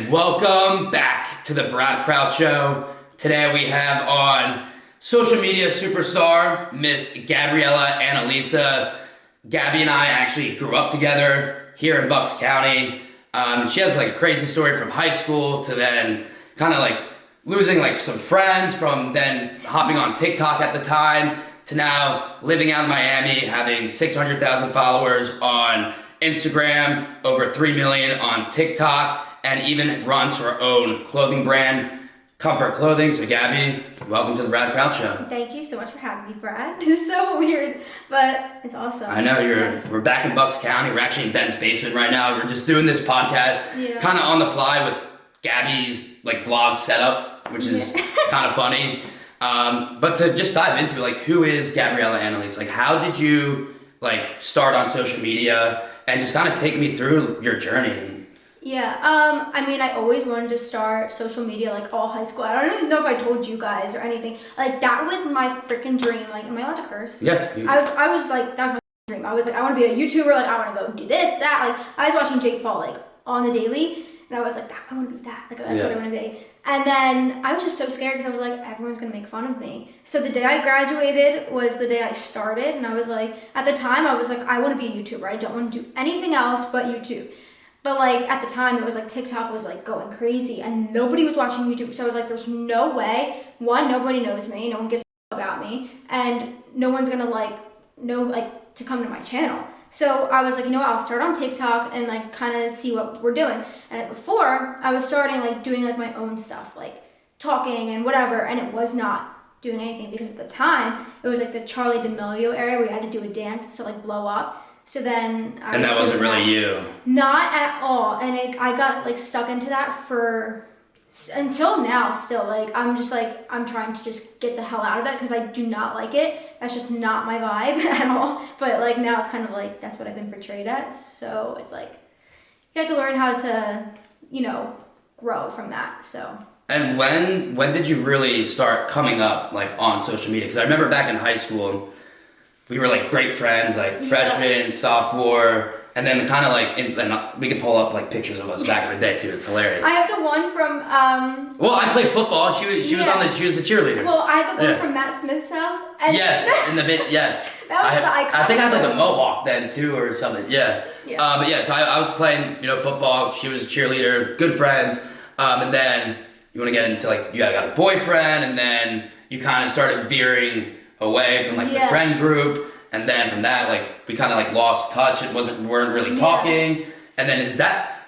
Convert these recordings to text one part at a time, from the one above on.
and welcome back to the Kraut Show. Today we have on social media superstar, Miss Gabriella Annalisa. Gabby and I actually grew up together here in Bucks County. She has like a crazy story from high school to then kind of like losing like some friends, from then hopping on TikTok at the time to now living out in Miami, having 600,000 followers on Instagram, over 3 million on TikTok, and even runs her own clothing brand, Comfort Clothing. So Gabby, welcome to the Kraut Show. Thank you so much for having me, Brad. This is so weird, but it's awesome. I know, we're back in Bucks County. We're actually in Ben's basement right now. We're just doing this podcast kind of on the fly with Gabby's like vlog setup, which is kind of funny. But to just dive into like, who is Gabriella Annalisa? Like, how did you like start on social media, and just kind of take me through your journey? I mean, I always wanted to start social media like all high school. I don't even know if I told you guys or anything. Like, that was my freaking dream. Like, am I allowed to curse? Yeah. I was like, that was my dream. I was like, I want to be a YouTuber. Like, I want to go do this, that. Like, I was watching Jake Paul like on the daily, and I was like, I want to be that. Like, that's what I want to be. And then I was just so scared because I was like, everyone's going to make fun of me. So the day I graduated was the day I started. And I was like, at the time, I was like, I want to be a YouTuber. I don't want to do anything else but YouTube. But like at the time, it was like TikTok was like going crazy and nobody was watching YouTube. So I was like, there's no way. One, nobody knows me. No one gives a about me. And no one's going to know to come to my channel. So I was like, you know what, I'll start on TikTok and like kind of see what we're doing. And before, I was starting like doing like my own stuff, like talking and whatever, and it was not doing anything because at the time, it was like the Charli D'Amelio area where you had to do a dance to like blow up. So then And that wasn't really you. Not at all. And I got like stuck into that until now still. Like, I'm trying to just get the hell out of it because I do not like it. That's just not my vibe at all. But like now it's kind of like that's what I've been portrayed as. So it's like you have to learn how to, grow from that. So. And when did you really start coming up like on social media? Because I remember back in high school, we were like great friends, like freshman, sophomore. And then kind of like, and we could pull up like pictures of us back in the day too. It's hilarious. I have the one from. Well, I played football. She was the cheerleader. Well, I have the one from Matt Smith's house. And yes, in the mid. Yes. That was the iconic. I think I had like a mohawk then too, or something. Yeah. But yeah, so I was playing, football. She was a cheerleader. Good friends. And then you want to get into like you got a boyfriend, and then you kind of started veering away from like the friend group. And then from that, like we kind of like lost touch. Weren't really talking. And then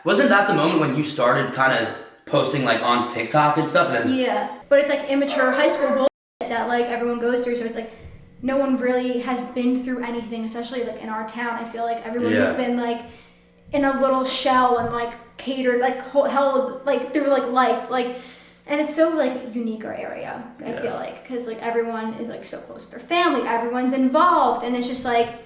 wasn't that the moment when you started kind of posting like on TikTok and stuff? And then but it's like immature high school bullshit that like everyone goes through. So it's like no one really has been through anything, especially like in our town. I feel like everyone has been like in a little shell and like catered, like held like through like life, like. And it's so like unique our area, I feel like, because like everyone is like so close to their family, everyone's involved, and it's just like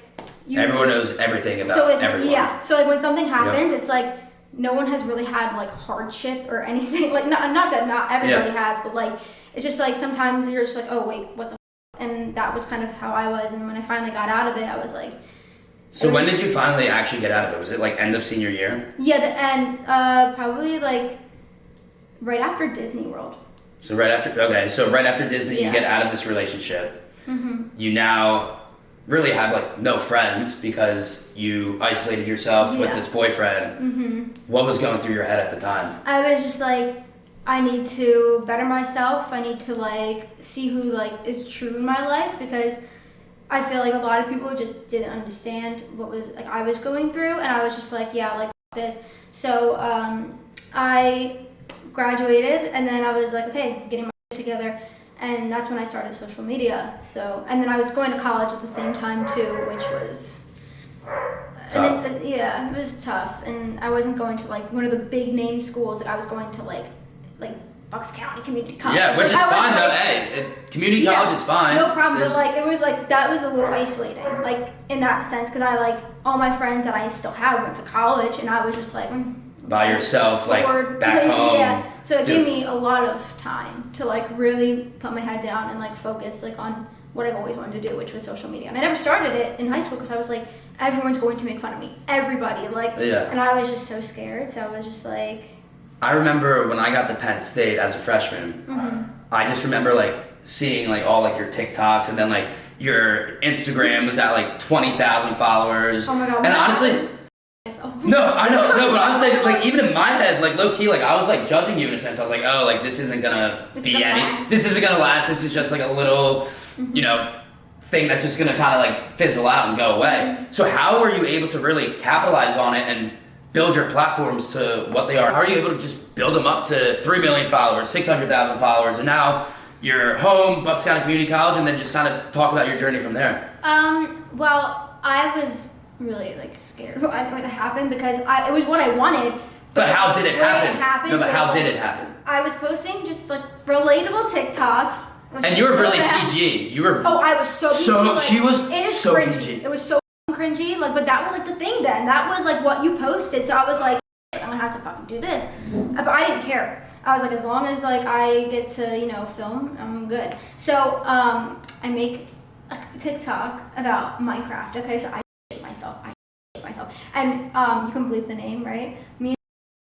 everyone knows everything about everyone. Yeah, so like when something happens, it's like no one has really had like hardship or anything. Like not that not everybody has, but like it's just like sometimes you're just like, oh wait, what the and that was kind of how I was. And when I finally got out of it, I was like. So when did you finally actually get out of it? Was it like end of senior year? Yeah, the end, probably like. Right after Disney World. So right after Disney, you get out of this relationship. Mm-hmm. You now really have like no friends because you isolated yourself with this boyfriend. Mm-hmm. What was going through your head at the time? I was just like, I need to better myself. I need to like see who like is true in my life, because I feel like a lot of people just didn't understand what was like I was going through, and I was just like, this. So I graduated, and then I was like, okay, getting my shit together, and that's when I started social media. So, and then I was going to college at the same time too, which was tough. And it was tough, and I wasn't going to like one of the big name schools. I was going to like Bucks County Community College. Yeah, which is fine though. Hey, community college is fine. No problem. But like it was like that was a little isolating, like in that sense, because I like all my friends that I still have went to college, and I was just like. By yourself, like back home. Yeah, so it gave me a lot of time to like really put my head down and like focus like on what I've always wanted to do, which was social media. And I never started it in high school because I was like, everyone's going to make fun of me, everybody, like, and I was just so scared. So I was just like, I remember when I got to Penn State as a freshman, I just remember like seeing like all like your TikToks, and then like your Instagram was at like 20,000 followers. Oh my God. And honestly, no, I know, no, but I'm saying like even in my head, like low key, like I was like judging you in a sense. I was like, oh, like this isn't gonna be any, this isn't gonna last. This is just like a little, you know, thing that's just gonna kind of like fizzle out and go away. So how were you able to really capitalize on it and build your platforms to what they are? How are you able to just build them up to 3 million followers, 600,000 followers, and now you're home, Bucks County Community College, and then just kind of talk about your journey from there? Well, I was really like scared of what would happen because it was what I wanted. But how did it happen? No, but how like, did it happen? I was posting just like relatable TikToks. And you were really PG. You were. Oh, I was so PG. So like, she was it is so cringy. PG. It was so cringy. Like, but that was like the thing then. That was like what you posted. So I was like, I'm gonna have to fucking do this. But I didn't care. I was like, as long as like I get to, you know, film, I'm good. So I make a TikTok about Minecraft. Okay, so I shit myself. And you can believe the name, right? Me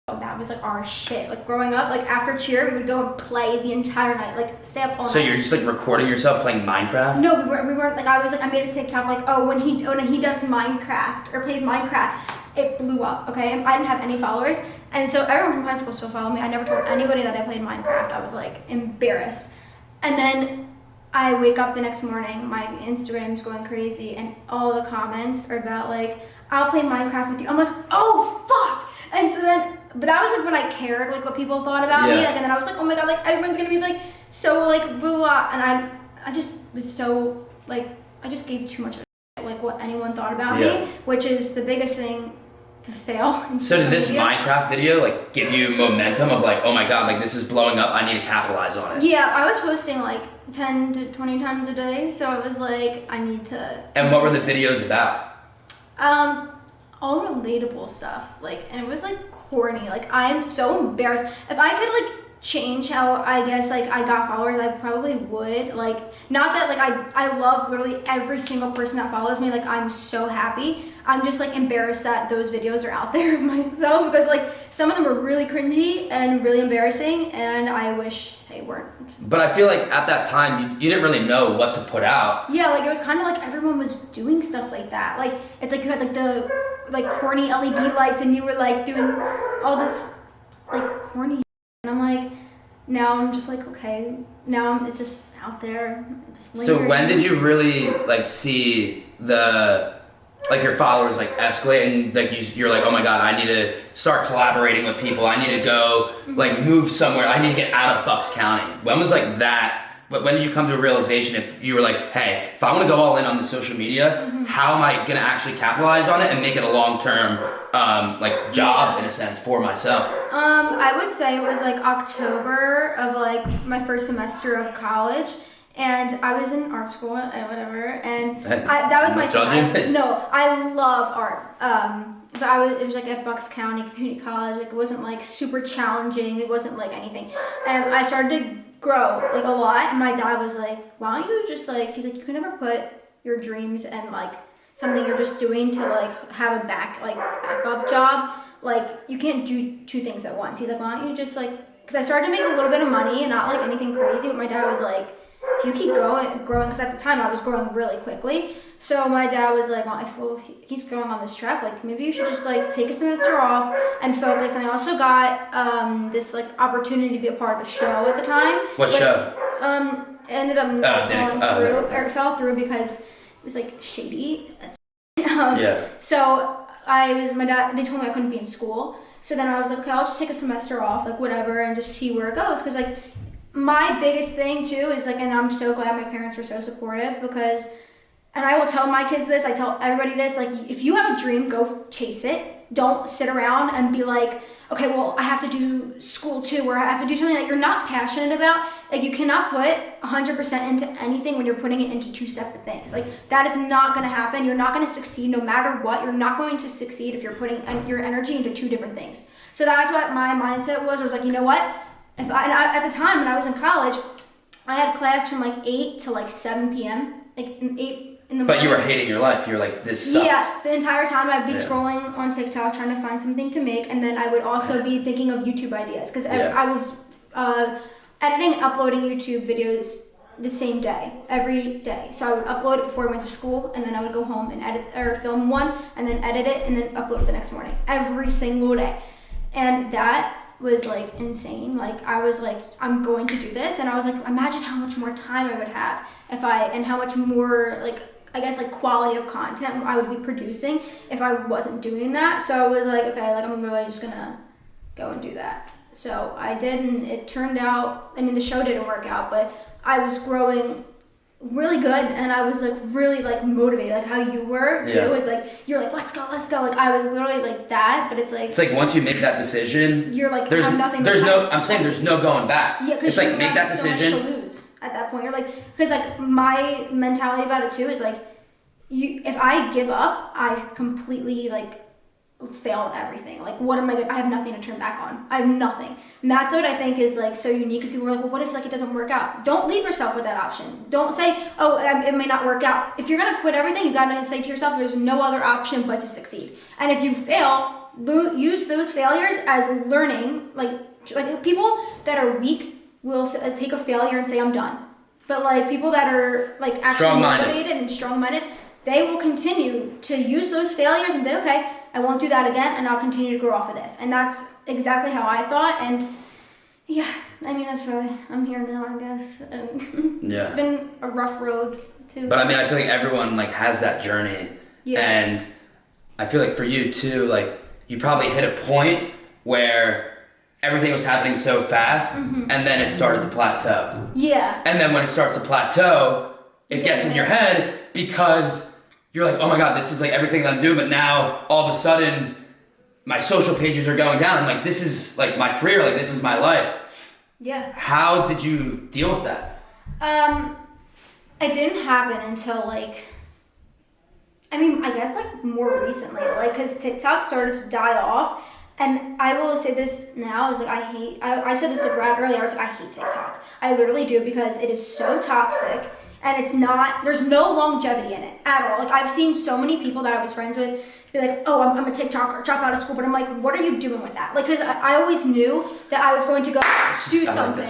and that was like our shit. Like growing up, like after cheer, we would go and play the entire night, like stay up all night. So you're just like recording yourself playing Minecraft? No, we weren't. Like I made a TikTok like, oh, when he does Minecraft or plays Minecraft, it blew up. Okay, I didn't have any followers, and so everyone from high school still followed me. I never told anybody that I played Minecraft. I was like embarrassed, and then I wake up the next morning, my Instagram's going crazy, and all the comments are about like, I'll play Minecraft with you. I'm like, oh fuck! And so then, but that was like when I cared like what people thought about me, like, and then I was like, oh my god, like everyone's gonna be like so like blah blah, and I just was so like I just gave too much of like what anyone thought about me, which is the biggest thing to fail. So did this Minecraft video like give you momentum of like, oh my god, like this is blowing up, I need to capitalize on it? Yeah, I was posting like 10 to 20 times a day, so I was like, I need to. And what were the videos about? All relatable stuff, like, and it was like corny. Like, I'm so embarrassed. If I could like change how I guess like I got followers, I probably would. Like, not that like I love literally every single person that follows me. Like, I'm so happy. I'm just like embarrassed that those videos are out there of myself because like some of them were really cringy and really embarrassing, and I wish they weren't. But I feel like at that time you didn't really know what to put out. Yeah, like it was kind of like everyone was doing stuff like that. Like it's like you had like the like corny LED lights, and you were like doing all this like corny, and I'm like, now I'm just like, okay, now it's just out there, just lingering. So when did you really like see the like your followers like escalate, and like you're like, oh my god, I need to start collaborating with people, I need to go like move somewhere, I need to get out of Bucks County? When was like that? When did you come to a realization if you were like, hey, if I want to go all in on the social media, how am I gonna actually capitalize on it and make it a long-term like job in a sense for myself? I would say it was like October of like my first semester of college, and I was in art school and whatever, and that was my thing. No, I love art. But it was like at Bucks County Community College. Like, it wasn't like super challenging. It wasn't like anything, and I started to grow like a lot. And my dad was like, "Why don't you just like?" He's like, "You can never put your dreams and like something you're just doing to like have a backup job. Like you can't do two things at once." He's like, "Why don't you just like?" Because I started to make a little bit of money and not like anything crazy. But my dad was like, "If you keep growing, because at the time I was growing really quickly." So my dad was like, well, if he's going on this track, like maybe you should just like take a semester off and focus. And I also got this like opportunity to be a part of a show at the time. What show? Ended up it fell through because it was like shady. So my dad, they told me I couldn't be in school. So then I was like, okay, I'll just take a semester off, like whatever, and just see where it goes. Cause like my biggest thing too is like, and I'm so glad my parents were so supportive because, and I will tell my kids this, I tell everybody this, like if you have a dream, go chase it. Don't sit around and be like, okay, well I have to do school too, or I have to do something that you're not passionate about. Like you cannot put 100% into anything when you're putting it into two separate things. Like that is not gonna happen. You're not gonna succeed no matter what. You're not going to succeed if you're putting your energy into two different things. So that's what my mindset was. I was like, you know what? At the time when I was in college, I had class from like 8 to like 7 p.m. like in the morning. But you were hating your life. You were like, this sucks. Yeah, the entire time I'd be scrolling on TikTok trying to find something to make, and then I would also be thinking of YouTube ideas because I was editing and uploading YouTube videos the same day, every day. So I would upload it before I went to school, and then I would go home and edit or film one, and then edit it, and then upload it the next morning, every single day. And that was like insane. Like I was like, I'm going to do this, and I was like, imagine how much more time I would have and how much more like, I guess like quality of content I would be producing if I wasn't doing that. So I was like, okay, like I'm really just gonna go and do that. So I did, and it turned out, I mean, the show didn't work out, but I was growing really good, and I was like really like motivated, like how you were too. It's like you're like, let's go. Like I was literally like that, but it's like once you make that decision, you're like, there's have nothing. I'm saying there's no going back. Yeah, it's like make that decision. So much to lose at that point. You're like, because like my mentality about it too is like, if I give up, I completely like fail at everything. Like, what am I gonna? I have nothing to turn back on. I have nothing. And that's what I think is like so unique, because people are like, well, what if like it doesn't work out? Don't leave yourself with that option. Don't say, oh, it may not work out. If you're gonna quit everything, you gotta say to yourself, there's no other option but to succeed. And if you fail, use those failures as learning. Like people that are weak will take a failure and say, I'm done. But like people that are like actually motivated and strong-minded, they will continue to use those failures and say, okay, I won't do that again, and I'll continue to grow off of this. And that's exactly how I thought. And yeah, I mean, that's why I'm here now, I guess. It's been a rough road too. But I mean, I feel like everyone like has that journey. Yeah. And I feel like for you too, like you probably hit a point where everything was happening so fast, and then it started to plateau. Yeah. And then when it starts to plateau, it gets in your head because you're like, oh my God, this is like everything that I'm doing, but now all of a sudden my social pages are going down. I'm like, this is like my career, like this is my life. Yeah. How did you deal with that? It didn't happen until like, I mean, I guess like more recently, like, cause TikTok started to die off. And I will say this now, I was like, I said this to Brad earlier, I was like, I hate TikTok. I literally do, because it is so toxic. And it's not, there's no longevity in it at all. Like I've seen so many people that I was friends with be like, oh, I'm a TikToker, drop out of school. But I'm like, what are you doing with that? Like, cause I always knew that I was going to go do something.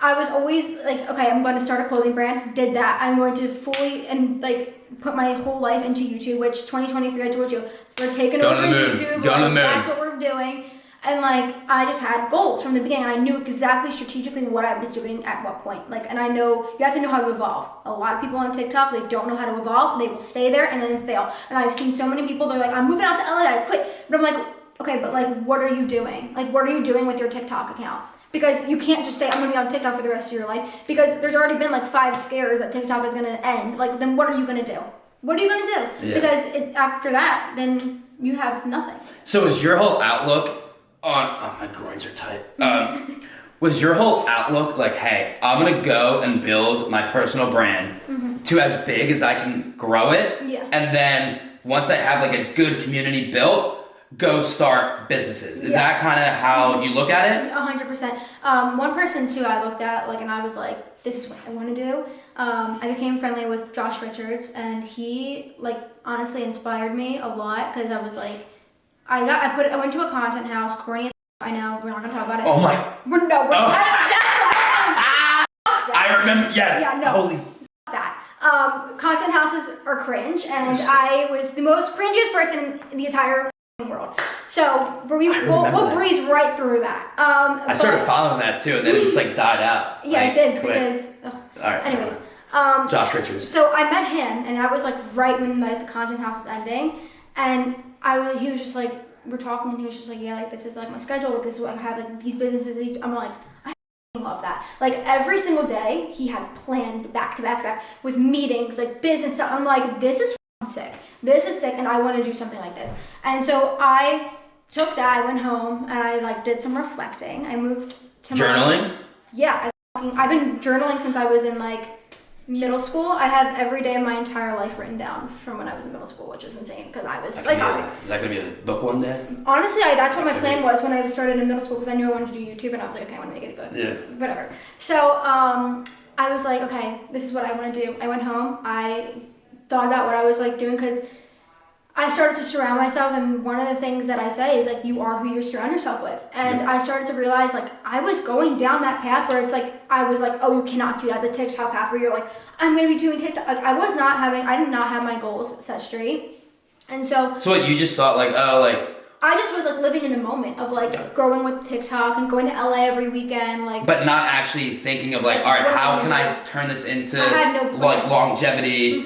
I was always like, okay, I'm going to start a clothing brand, did that. I'm going to fully and like put my whole life into YouTube, which 2023, I told you, we're taking over YouTube. That's what we're doing. And like, I just had goals from the beginning. I knew exactly strategically what I was doing at what point. Like, and I know you have to know how to evolve. A lot of people on TikTok, they don't know how to evolve. They will stay there and then fail. And I've seen so many people, they're like, I'm moving out to LA, I quit. But I'm like, okay, but like, what are you doing? Like, what are you doing with your TikTok account? Because you can't just say, I'm gonna be on TikTok for the rest of your life. Because there's already been like 5 scares that TikTok is gonna end. Like, then what are you gonna do? What are you gonna do? Yeah. Because after that, then you have nothing. So is your whole outlook oh, my groins are tight. Was your whole outlook like, hey, I'm gonna go and build my personal brand to as big as I can grow it, and then once I have like a good community built, go start businesses? Is that kind of how you look at it? 100%. One person too I looked at, like, and I was like, this is what I want to do. I became friendly with Josh Richards, and he like honestly inspired me a lot, because I was like, I went to a content house, corny as I know, we're not gonna talk about it. Oh my. I remember, yes. Yeah, no. Holy. That. Content houses are cringe, and I was the most cringiest person in the entire world. So we'll breeze right through that. I started following that too, and then it just like died out. Yeah, like, it did, because, Alright. Anyways. Josh Richards. So I met him, and I was like right when like the content house was ending, and he was just like, we're talking, and he was just like, yeah, like this is like my schedule, like this is what I have, like these businesses, I'm like, I love that. Like every single day he had planned back to back to back with meetings, like business stuff. I'm like, this is sick. This is sick, and I want to do something like this. And so I took that, I went home, and I like did some reflecting. I moved to journaling? I've been journaling since I was in like middle school. I have every day of my entire life written down from when I was in middle school, which is insane, because I was like, is that gonna be a book one day? Honestly, that's what my plan was when I started in middle school, because I knew I wanted to do YouTube, and I was like, okay, I want to make it good. Yeah. Whatever. So I was like, okay, this is what I want to do. I went home, I thought about what I was like doing, because I started to surround myself, and one of the things that I say is like, you are who you surround yourself with. And I started to realize like I was going down that path where it's like I was like, oh, you cannot do that, the TikTok path where you're like, I'm gonna be doing TikTok. Like I did not have my goals set straight. And so what, you just thought like, oh, like, I just was like living in the moment of like growing with TikTok and going to LA every weekend, like, but not actually thinking of like, all right, how can I turn this into I had no plan. like longevity?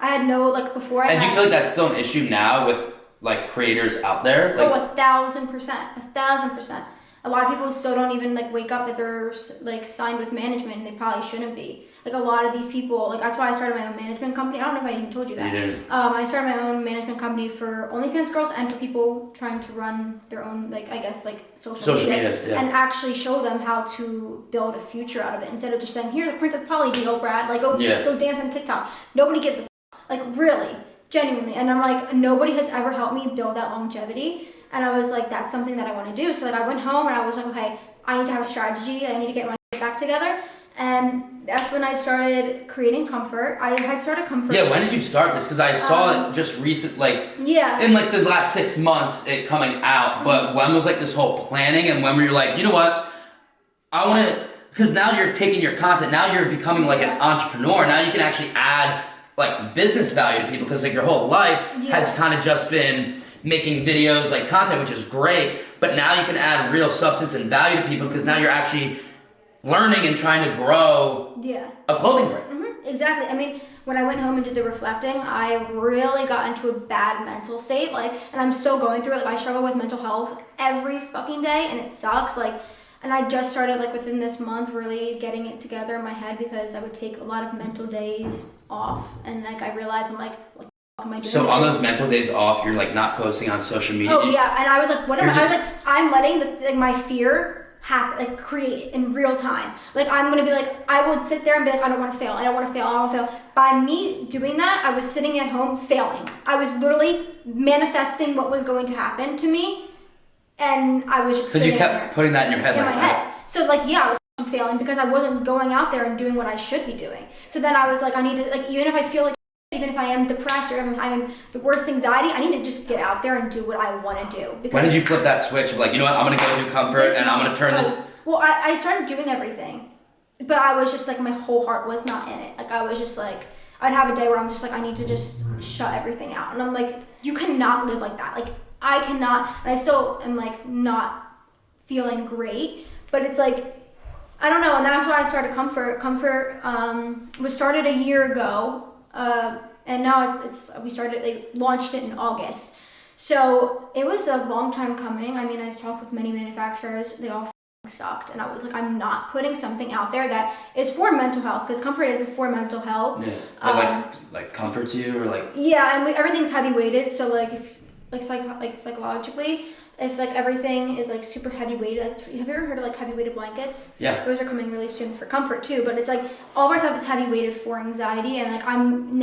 I had no, like, before And you feel like that's still an issue now with like creators out there? Like, 1,000%, 1,000%. A lot of people still don't even like wake up that they're like signed with management, and they probably shouldn't be. Like, a lot of these people, like, that's why I started my own management company. I don't know if I even told you that. You didn't. I started my own management company for OnlyFans girls and for people trying to run their own, like, I guess, like, social media. And actually show them how to build a future out of it, instead of just saying, here, the Princess Polly deal, Brad. Like, go dance on TikTok. Nobody gives a like, really, genuinely. And I'm like, nobody has ever helped me build that longevity. And I was like, that's something that I want to do. So like, I went home and I was like, okay, I need to have a strategy. I need to get my back together. And that's when I started creating Comfort. I had started Comfort. Yeah, when did you start this? Because I saw it just recent, like, in like the last 6 months, it coming out. But when was like this whole planning, and when were you like, you know what, I want to, because now you're taking your content, now you're becoming like an entrepreneur. Now you can actually add like business value to people, because like your whole life has kind of just been making videos, like content, which is great, but now you can add real substance and value to people, because now you're actually learning and trying to grow a clothing brand. Exactly. I mean, when I went home and did the reflecting, I really got into a bad mental state, like, and I'm still going through it. Like, I struggle with mental health every fucking day, and it sucks. Like, and I just started, like, within this month, really getting it together in my head, because I would take a lot of mental days off, and like I realized, I'm like, what the fuck am I doing? So on those mental days off, you're like not posting on social media. Oh yeah, and I was like, what am I? I was like, I'm letting my fear happen, like create in real time. Like, I'm gonna be like, I would sit there and be like, I don't want to fail. I don't want to fail. I don't want to fail. By me doing that, I was sitting at home failing. I was literally manifesting what was going to happen to me. And I was just because you kept putting that in your head, in my head. So like, I was failing because I wasn't going out there and doing what I should be doing. So then I was like, I need to, like, even if I feel like, even if I am depressed or I'm having the worst anxiety, I need to just get out there and do what I want to do. Because when did you flip that switch of like, you know what, I'm gonna go do Comfort and I'm gonna turn this? Well, I started doing everything, but I was just like, my whole heart was not in it. Like, I was just like, I'd have a day where I'm just like, I need to just shut everything out, and I'm like, you cannot live like that. Like, I cannot, and I still am like not feeling great, but it's like, I don't know, and that's why I started Comfort. Comfort was started a year ago, and now they launched it in August. So it was a long time coming. I mean, I've talked with many manufacturers, they all sucked, and I was like, I'm not putting something out there that is for mental health, because Comfort isn't for mental health. Yeah, like comforts you, or like. Yeah, and everything's heavy weighted, so like if psychologically, if like everything is like super heavy weighted, have you ever heard of like heavy weighted blankets? Yeah. Those are coming really soon for Comfort too, but it's like all of our stuff is heavy weighted for anxiety, and like I'm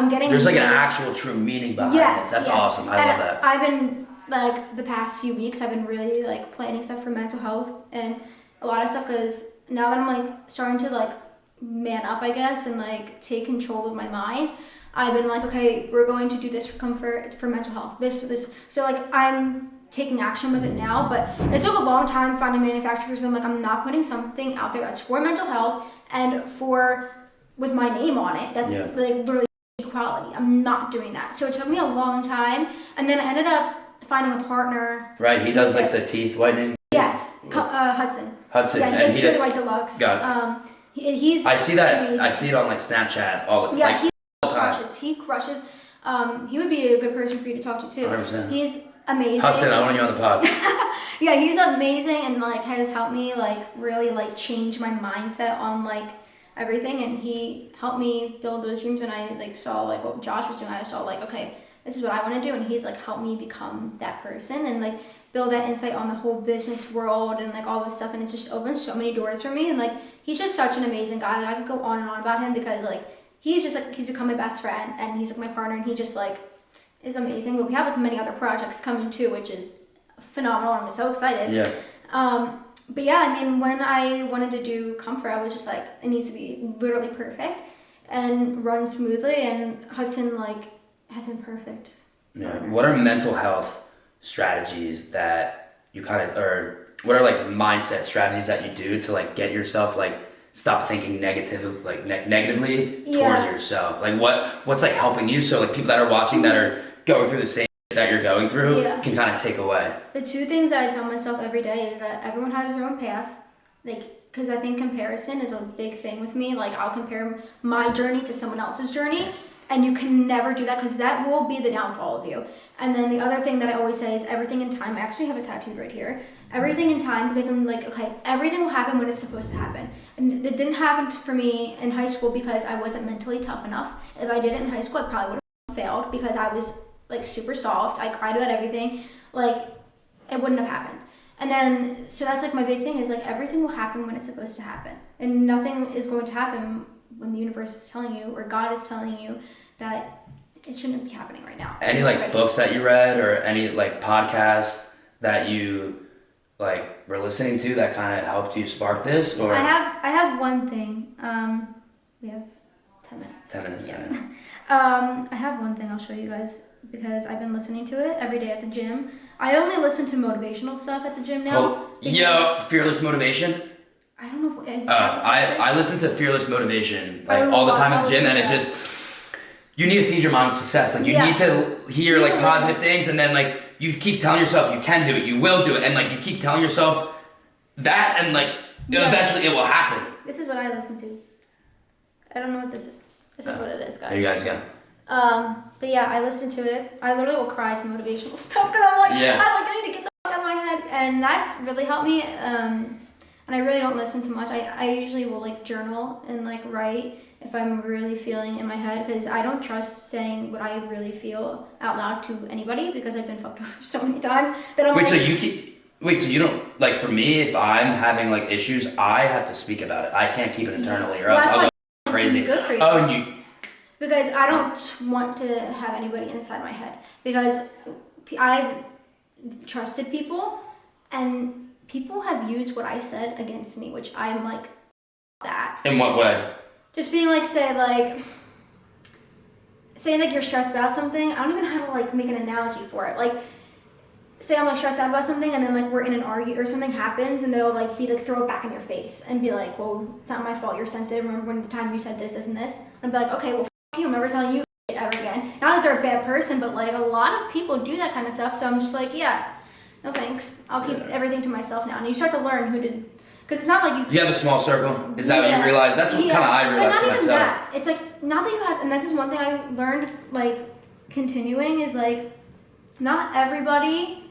getting. There's like an actual true meaning behind it. That's awesome. I love that. I've been like the past few weeks, I've been really like planning stuff for mental health and a lot of stuff, because now that I'm like starting to like man up, I guess, and like take control of my mind. I've been like, okay, we're going to do this for Comfort, for mental health, this. So like, I'm taking action with it now, but it took a long time finding manufacturers. I'm like, I'm not putting something out there that's for mental health and with my name on it. That's like literally quality. I'm not doing that. So it took me a long time, and then I ended up finding a partner. Right, he does like the teeth whitening. Yes, Hudson. Yeah, he's Purely White Deluxe. Got it. He's. I see that. Amazing. I see it on like Snapchat all the time. Yeah, he crushes. He would be a good person for you to talk to too. 100%. He's amazing. Hudson, I want you on the pod. Yeah, he's amazing, and like has helped me like really like change my mindset on like everything, and he helped me build those dreams. When I like saw like what Josh was doing, I saw like, okay, this is what I want to do, and he's like helped me become that person and like build that insight on the whole business world and like all this stuff, and it's just opened so many doors for me. And like, he's just such an amazing guy. Like, I could go on and on about him, because like he's just like, he's become my best friend, and he's like my partner, and he just like is amazing. But we have like many other projects coming too, which is phenomenal. I'm so excited. Yeah. But yeah, I mean, when I wanted to do Comfort, I was just like, it needs to be literally perfect. and run smoothly, and Hudson like hasn't perfect. Yeah. What are mental health strategies that you kind of, or what are like mindset strategies that you do to like get yourself like stop thinking negatively towards yourself? Like what's like helping you so like people that are watching that are going through the same that you're going through can kind of take away? The two things that I tell myself every day is that everyone has their own path, like, because I think comparison is a big thing with me. Like, I'll compare my journey to someone else's journey, and you can never do that because that will be the downfall of you. And then the other thing that I always say is everything in time. I actually have it tattooed right here. Everything in time, because I'm like, okay, everything will happen when it's supposed to happen. And it didn't happen for me in high school because I wasn't mentally tough enough. If I did it in high school, I probably would have failed because I was like super soft. I cried about everything. Like, it wouldn't have happened. And then, so that's like my big thing is like everything will happen when it's supposed to happen. And nothing is going to happen when the universe is telling you or God is telling you that it shouldn't be happening right now. Any like books that you read or any like podcasts that you like were listening to that kind of helped you spark this? Or I have one thing. We have 10 minutes. 10 minutes. Yeah. I have one thing I'll show you guys because I've been listening to it every day at the gym. I only listen to motivational stuff at the gym now. Fearless Motivation. I don't know if it's I listen to Fearless Motivation like all the time at the gym, and it just, you need to feed your mind with success. Like you need to hear like positive things, and then like you keep telling yourself you can do it, you will do it, and like you keep telling yourself that, and like eventually it will happen. This is what I listen to. I don't know what this is. This is what it is, guys. There you guys go. But yeah, I listen to it. I literally will cry to motivational stuff because I'm like, I need to get the fuck out of my head, and that's really helped me. And I really don't listen to much. I usually will like journal and like write if I'm really feeling in my head because I don't trust saying what I really feel out loud to anybody because I've been fucked over so many times that I'm so you don't, like for me, if I'm having like issues, I have to speak about it. I can't keep it internally or else I'll go crazy. Good for you. Oh, and you. Because I don't want to have anybody inside my head. Because I've trusted people, and people have used what I said against me, which I'm like, that. In what way? Just being like, saying like you're stressed about something. I don't even know how to like make an analogy for it. Like, say I'm like stressed out about something, and then like we're in an argument or something happens, and they'll like be like throw it back in your face and be like, well, it's not my fault. You're sensitive. Remember when the time you said this and this? And be like, okay, well. You never telling you shit ever again. Not that they're a bad person, but like a lot of people do that kind of stuff. So I'm just like, yeah, no thanks. I'll keep everything to myself now. And you start to learn who to, because it's not like you. You have a small circle. Is that what you realize? That's what kind of I realized for myself. That. It's like not that you have, and this is one thing I learned. Like continuing is like, not everybody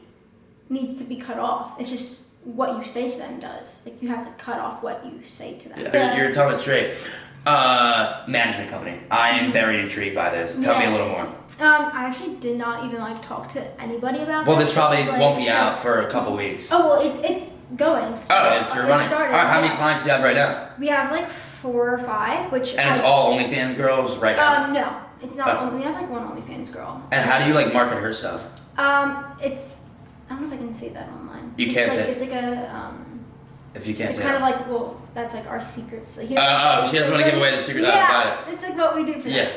needs to be cut off. It's just what you say to them does. Like you have to cut off what you say to them. Yeah, you're telling it straight. Management company. I am very intrigued by this. Tell me a little more. I actually did not even like talk to anybody about. Well, this probably won't be out for a couple weeks. Oh well, it's going. So you're running. All right, how many clients do you have right now? We have like 4 or 5, which. And it's all OnlyFans girls right now. No, it's not. We have like one OnlyFans girl. And how do you like market her stuff? It's. I don't know if I can say that online. You can't say. It's like a. If you can't it's say. It's kind of like that's like our secrets. Like, she doesn't want to give away the secret. Yeah, it's like what we do for them.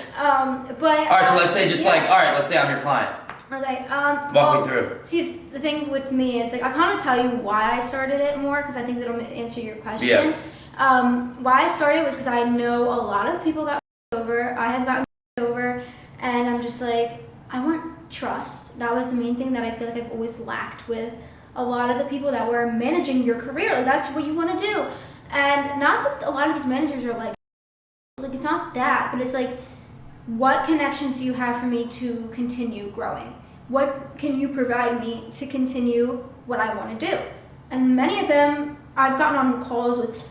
But. All right, so let's say let's say I'm your client. Okay. Walk me through. See, the thing with me, it's like I kind of tell you why I started it more because I think that'll answer your question. Yeah. Why I started was because I know a lot of people got over. I have gotten over, and I'm just like I want trust. That was the main thing that I feel like I've always lacked with a lot of the people that were managing your career. Like that's what you want to do, and not that a lot of these managers are like it's not that, but it's like. What connections do you have for me to continue growing? What can you provide me to continue what I want to do? And many of them, I've gotten on calls with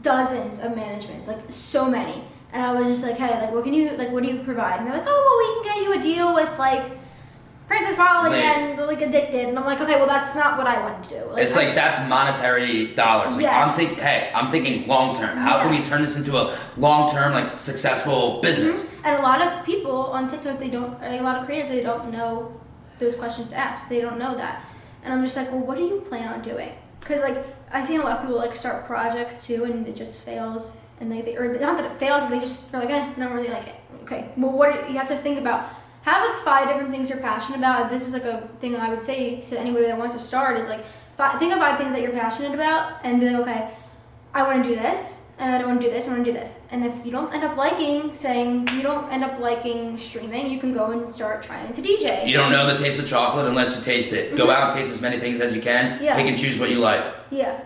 dozens of managements, like so many. And I was just like, hey, like what do you provide? And they're like, oh, well, we can get you a deal with like Princess Polly and like Addicted. And I'm like, okay, well, that's not what I want to do. Like, it's like that's monetary dollars. Like, yes. I'm thinking long term. How can we turn this into a long term, like successful business? Mm-hmm. And a lot of people on TikTok, a lot of creators, they don't know those questions to ask. They don't know that. And I'm just like, well, what do you plan on doing? Because like I see a lot of people like start projects too, and it just fails. and like they, or not that it fails, but they just are like, I don't really like it. Okay, well, you have to think about, have like 5 different things you're passionate about. This is like a thing I would say to anybody that wants to start is like, think of 5 things that you're passionate about and be like, okay, I want to do this, and I want to do this, I want to do this. And if you don't end up liking streaming, you can go and start trying to DJ. You don't know the taste of chocolate unless you taste it. Go out and taste as many things as you can. Yeah. Pick and choose what you like. Yeah.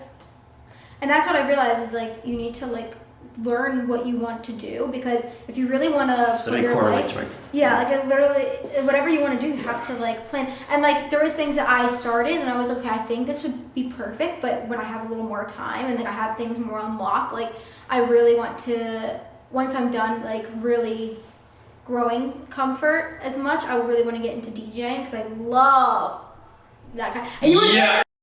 And that's what I realized is like, you need to like learn what you want to do, because if you really want to So it correlates right. Yeah, like it literally, whatever you want to do, you have to like plan. And like there was things that I started and I was okay, I think this would be perfect, but when I have a little more time and like I have things more unlocked, like I really want to, once I'm done like really growing comfort as much, I really want to get into DJing because I love that kind. And you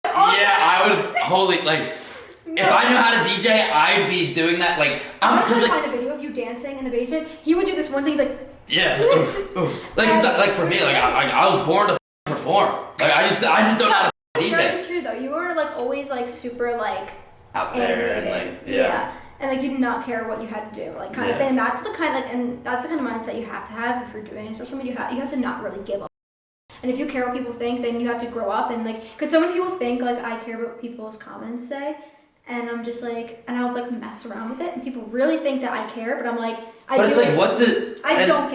I would holy like. No. If I knew how to DJ, I'd be doing that. Like, I'm trying to find a video of you dancing in the basement. He would do this one thing. He's like, yeah, like for me, like I was born to perform. Like I just don't know how to DJ. Very true though. You were like always like super like out there and like yeah. And like you did not care what you had to do, like kind of thing. And that's the kind of mindset you have to have if you're doing social media. You have to not really give up. And if you care what people think, then you have to grow up and like, because so many people think like I care about what people's comments say. And I'm just like, and I'll like mess around with it, and people really think that I care, but I'm like, I don't give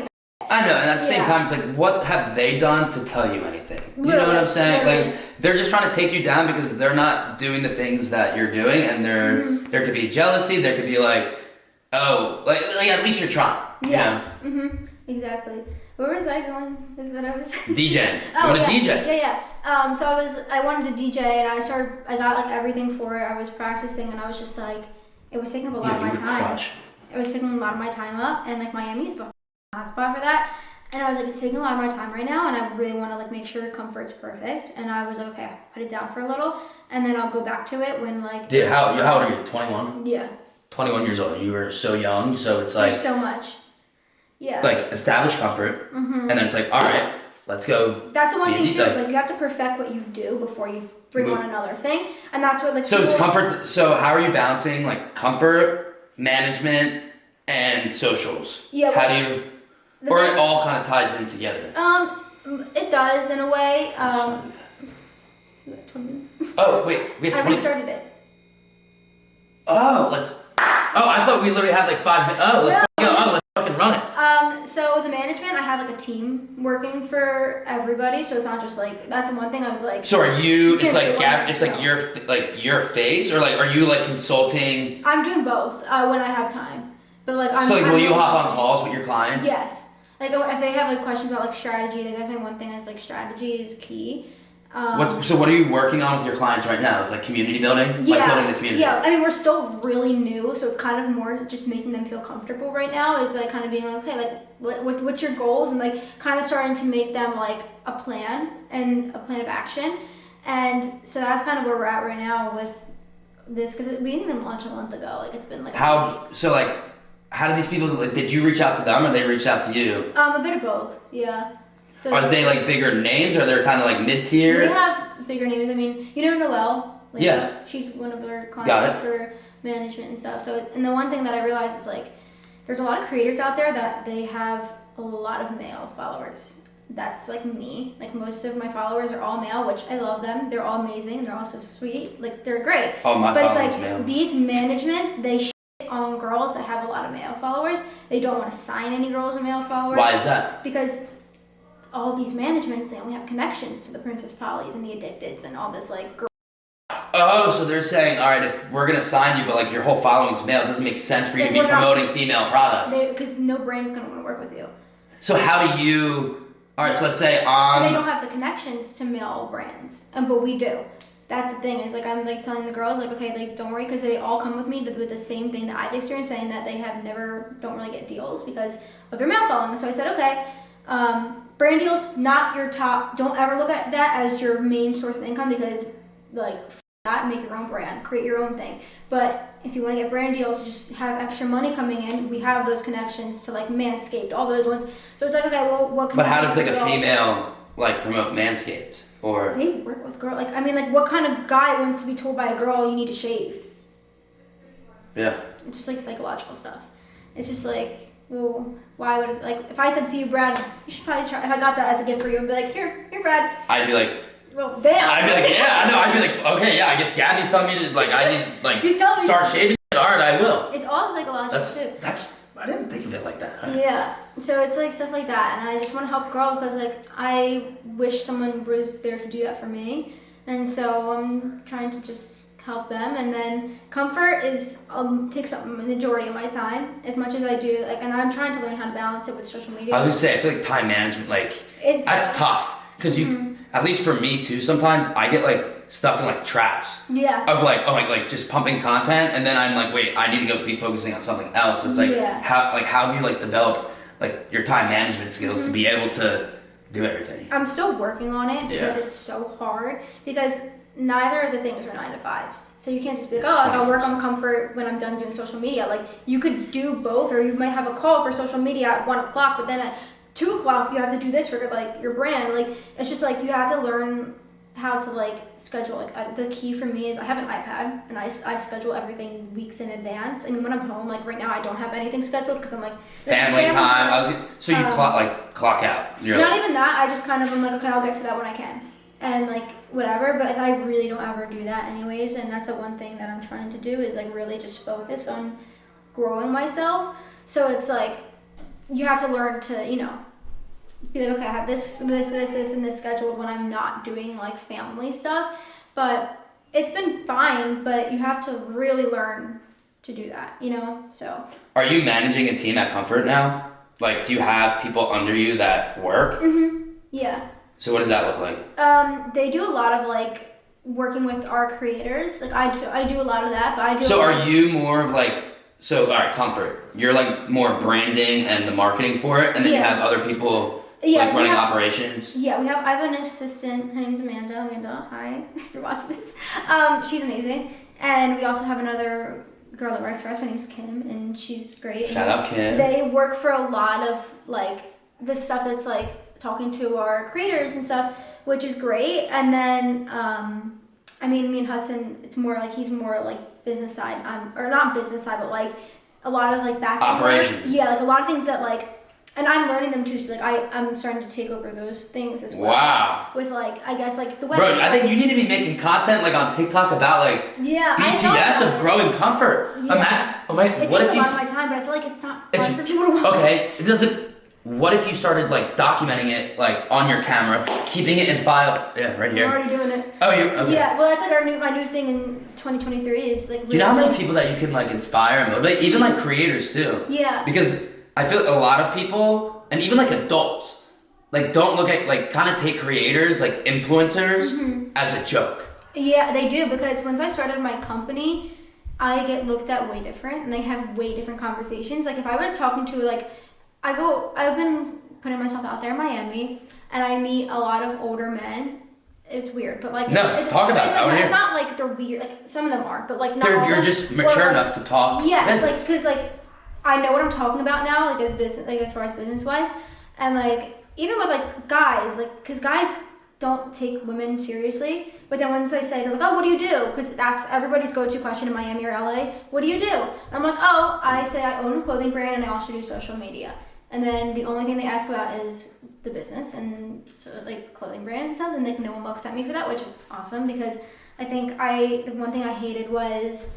a I know, and at the same time, it's like, what have they done to tell you anything? You know what I'm saying? Literally. Like, they're just trying to take you down because they're not doing the things that you're doing, and there could be jealousy, there could be like, oh, like at least you're trying. Yeah. You know? Exactly. Where was I going? Is what I was DJing. You want to DJ? Yeah. So I wanted to DJ, and I got like everything for it. I was practicing, and I was just like, it was taking up a lot of my time. It was taking a lot of my time up, and like Miami's the hotspot for that. And I was like, it's taking a lot of my time right now, and I really want to like make sure comfort's perfect. And I was like, okay, I'll put it down for a little, and then I'll go back to it when like. Dude, how old are you? 21? Yeah. 21 years old. You were so young, so it's like. There's so much. Yeah. Like establish comfort, and then it's like, all right, let's go. That's the one thing too. Is like you have to perfect what you do before you bring on another thing, and that's what like. So it's comfort. So how are you balancing like comfort, management, and socials? Yeah. How do you? Or it all kind of ties in together. It does in a way. We got 20 minutes. Oh wait, we have 20. I restarted it. Oh, let's. Oh, I thought we literally had like 5 minutes. Oh, let's go. Oh, let's fucking run it. So the management, I have like a team working for everybody, so it's not just like that's the one thing I was like. So are you? It's like it's like your face, or like are you like consulting? I'm doing both when I have time, but like I'm. So like, will you hop on consulting. calls with your clients? Yes. Like if they have like questions about like strategy, like that's my one thing is like strategy is key. So what are you working on with your clients right now? Is like community building? Yeah, like building the community. Yeah, I mean we're still really new, so it's kind of more just making them feel comfortable right now. Is like kind of being like, okay, like what's your goals, and like kind of starting to make them like a plan and a plan of action. And so that's kind of where we're at right now with this, because we didn't even launch a month ago. Like it's been like how do these people? Like, did you reach out to them, or they reached out to you? A bit of both. Yeah. So are they like bigger names, or they're kind of like mid tier? We have bigger names. I mean, you know Noelle? Like, yeah. She's one of our clients for management and stuff. So, and the one thing that I realized is like, there's a lot of creators out there that they have a lot of male followers. That's like me. Like most of my followers are all male, which I love them. They're all amazing. They're all so sweet. Like they're great. Oh, my but followers it's like male. These managements, they shit on girls that have a lot of male followers. They don't want to sign any girls with male followers. Why is that? Because all these managements, they only have connections to the Princess Pollys and the Addicteds and all this like girl. Oh, so they're saying, all right, if we're gonna sign you, but like your whole following's male, it doesn't make sense for you to be promoting female products. Because no brand's gonna want to work with you. So how do you? All right, so let's say they don't have the connections to male brands, but we do. That's the thing. Is like I'm like telling the girls like, okay, like don't worry, because they all come with me with the same thing that I've experienced, saying that they don't really get deals because of their male following. So I said, okay. Brand deals, not your top. Don't ever look at that as your main source of income, because like that, make your own brand, create your own thing. But if you want to get brand deals, just have extra money coming in. We have those connections to like Manscaped, all those ones. So it's like, okay, well, what can? But how does like a female like promote Manscaped or? They work with girls. Like I mean, like what kind of guy wants to be told by a girl you need to shave? Yeah. It's just like psychological stuff. It's just like, well, why would, like, if I said to you, Brad, you should probably try, if I got that as a gift for you, I'd be like, here, Brad. I'd be like, well, damn. I'd be like, yeah, I know. I'd be like, okay, yeah, I guess Gabby's telling me to, like, I need, like, start shaving. All right, I will. It's all psychological too. I didn't think of it like that. Yeah, so it's like stuff like that, and I just want to help girls because like I wish someone was there to do that for me, and so I'm trying to just help them. And then comfort is takes up a majority of my time, as much as I do, like, and I'm trying to learn how to balance it with social media. I was gonna say, I feel like time management, like, that's tough because you, at least for me too, sometimes I get like stuck in like traps. Yeah. Of like, oh, like just pumping content, and then I'm like, wait, I need to go be focusing on something else. It's like, how have you like developed like your time management skills to be able to do everything? I'm still working on it because it's so hard, because neither of the things are 9 to 5s. So you can't just be like, oh, I'll work on comfort when I'm done doing social media. Like, you could do both, or you might have a call for social media at 1 o'clock, but then at 2 o'clock you have to do this for like your brand. Like, it's just like you have to learn how to like schedule. Like, the key for me is I have an iPad and I schedule everything weeks in advance. I mean, when I'm home, like right now I don't have anything scheduled because I'm like, family time. So you clock out. You're not even that. I just kind of, I'm like, okay, I'll get to that when I can, and like whatever. But like, I really don't ever do that anyways, and that's the one thing that I'm trying to do is like really just focus on growing myself. So it's like you have to learn to, you know, be like, okay, I have this, and this scheduled when I'm not doing like family stuff. But it's been fine, but you have to really learn to do that, you know? So. Are you managing a team at Comfort now? Like, do you have people under you that work? Mm-hmm. Yeah. So what does that look like? They do a lot of like working with our creators. Like I do a lot of that, but I do. So are you more of like, so all right, Comfort, you're like more branding and the marketing for it, and then you have other people like running operations? Yeah, I have an assistant. Her name's Amanda. Amanda, hi, if you're watching this. She's amazing. And we also have another girl that works for us. Her name's Kim, and she's great. Shout out Kim. They work for a lot of like the stuff that's like talking to our creators and stuff, which is great. And then, I mean, me and Hudson, it's more like he's more like business side. Or not business side, but like a lot of like back operations. Yeah, like a lot of things that like. And I'm learning them too, so like I'm starting to take over those things as well. Wow. With like, I guess like the website. Bro, I think you need to be making content like on TikTok about like BTS of growing comfort. Yeah. It what takes if a lot of my time, but I feel like it's not fun for people to watch. Okay, what if you started like documenting it like on your camera, keeping it in file? Yeah, right here. I'm already doing it. Oh, you're okay. Yeah, well that's like my new thing in 2023 is like. Do you know how many people that you can like inspire and motivate? Even like creators too. Yeah. Because I feel like a lot of people, and even like adults, like don't look at, like kind of take creators, like influencers as a joke. Yeah, they do, because once I started my company, I get looked at way different, and they have way different conversations. Like if I was talking to like, I've been putting myself out there in Miami, and I meet a lot of older men. It's weird, but like talk about it. Like, it's not like they're weird. Like some of them are, but like not. You're just mature enough to talk. Yeah, it's like because like. I know what I'm talking about now, like as business, like as far as business wise, and like even with like guys, like because guys don't take women seriously. But then once I say they're like, oh, what do you do? Because that's everybody's go-to question in Miami or LA. What do you do? And I'm like, oh, I say I own a clothing brand and I also do social media. And then the only thing they ask about is the business and so, like clothing brands and stuff. And like no one looks at me for that, which is awesome, because I think the one thing I hated was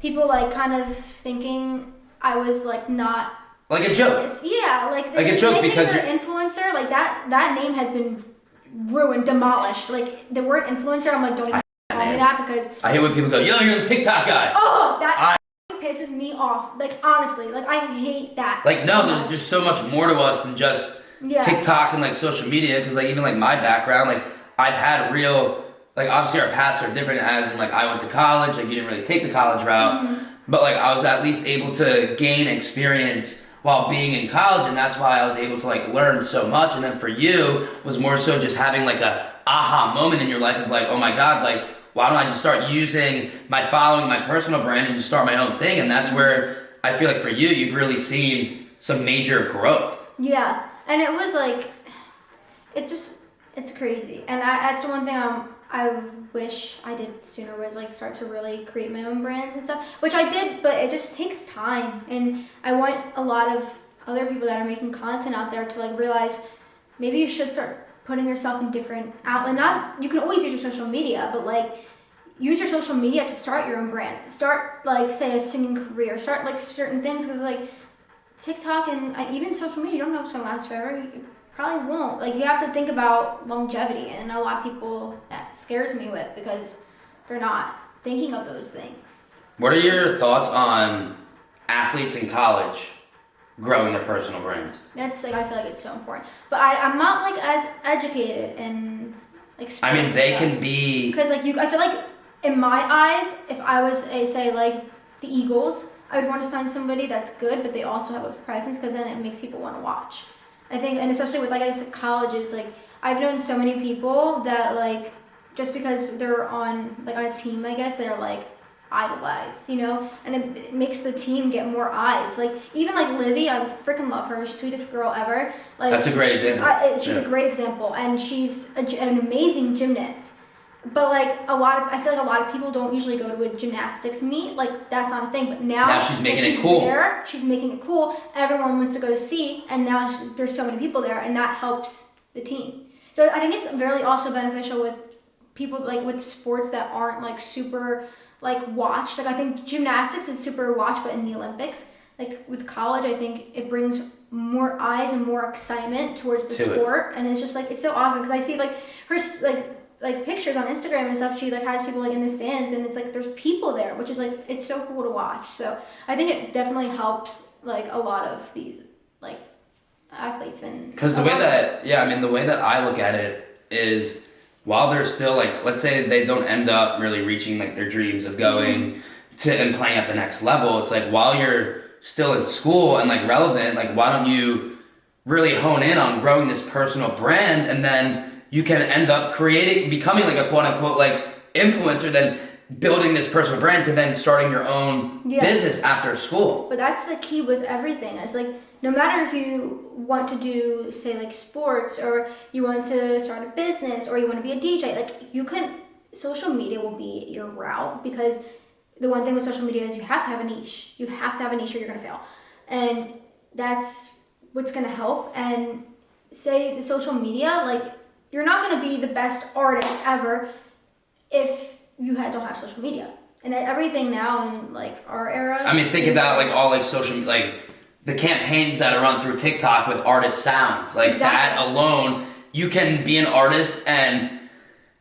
people like kind of thinking I was like not like a joke. Yeah, like a joke because you're an influencer. Like that name has been ruined, demolished. Like the word influencer, I'm like, don't even call me that, because I hate when people go, yo, you're the TikTok guy. Oh, that pisses me off. Like honestly, like I hate that. Like no, there's just so much more to us than just TikTok and like social media. Because like even like my background, like I've had real, like obviously our paths are different. As in like I went to college, like you didn't really take the college route. But like I was at least able to gain experience while being in college, and that's why I was able to like learn so much. And then for you was more so just having like a aha moment in your life of like, oh my God, like why don't I just start using my following, my personal brand, and just start my own thing? And that's where I feel like for you, you've really seen some major growth. Yeah, and it was like, it's crazy. And that's the one thing I wish I did sooner was like start to really create my own brands and stuff, which I did, but it just takes time. And I want a lot of other people that are making content out there to like realize maybe you should start putting yourself in different outlets. Not, you can always use your social media, but like use your social media to start your own brand. Start like say a singing career, start like certain things, because like TikTok and even social media, you don't know if it's gonna last forever. You probably won't. Like you have to think about longevity, and a lot of people that scares me with because they're not thinking of those things. What are your thoughts on athletes in college growing their personal brands? That's like I feel like it's so important, but I'm not like as educated in like. I mean, they can be because like I feel like in my eyes, if I was say like the Eagles, I would want to sign somebody that's good, but they also have a presence, because then it makes people want to watch. I think, and especially with like I said, colleges, like I've known so many people that like just because they're on like a team, I guess they're like idolized, you know, and it makes the team get more eyes. Like even like Livy, I freaking love her, sweetest girl ever. Like that's a great example. She's a great example, and she's an amazing gymnast. But like I feel like a lot of people don't usually go to a gymnastics meet. Like that's not a thing. But now she's making it cool. She's making it cool. Everyone wants to go see, and now there's so many people there, and that helps the team. So I think it's really also beneficial with people like with sports that aren't like super like watched. Like I think gymnastics is super watched, but in the Olympics, like with college, I think it brings more eyes and more excitement towards the sport, and it's just like it's so awesome because I see like her like pictures on Instagram and stuff. She like has people like in the stands, and it's like there's people there, which is like it's so cool to watch. So I think it definitely helps like a lot of these like athletes. And because the way that I look at it is, while they're still like, let's say they don't end up really reaching like their dreams of going to and playing at the next level, it's like while you're still in school and like relevant, like why don't you really hone in on growing this personal brand, and then you can end up becoming like a quote unquote like influencer, then building this personal brand to then starting your own business after school. But that's the key with everything. It's like no matter if you want to do say like sports, or you want to start a business, or you want to be a DJ, like social media will be your route, because the one thing with social media is you have to have a niche. You have to have a niche or you're gonna fail. And that's what's gonna help. And say the social media, like you're not going to be the best artist ever if you don't have social media. And everything now in like our era. I mean, think about like all like social, like the campaigns that are run through TikTok with artist sounds. Like that alone, you can be an artist and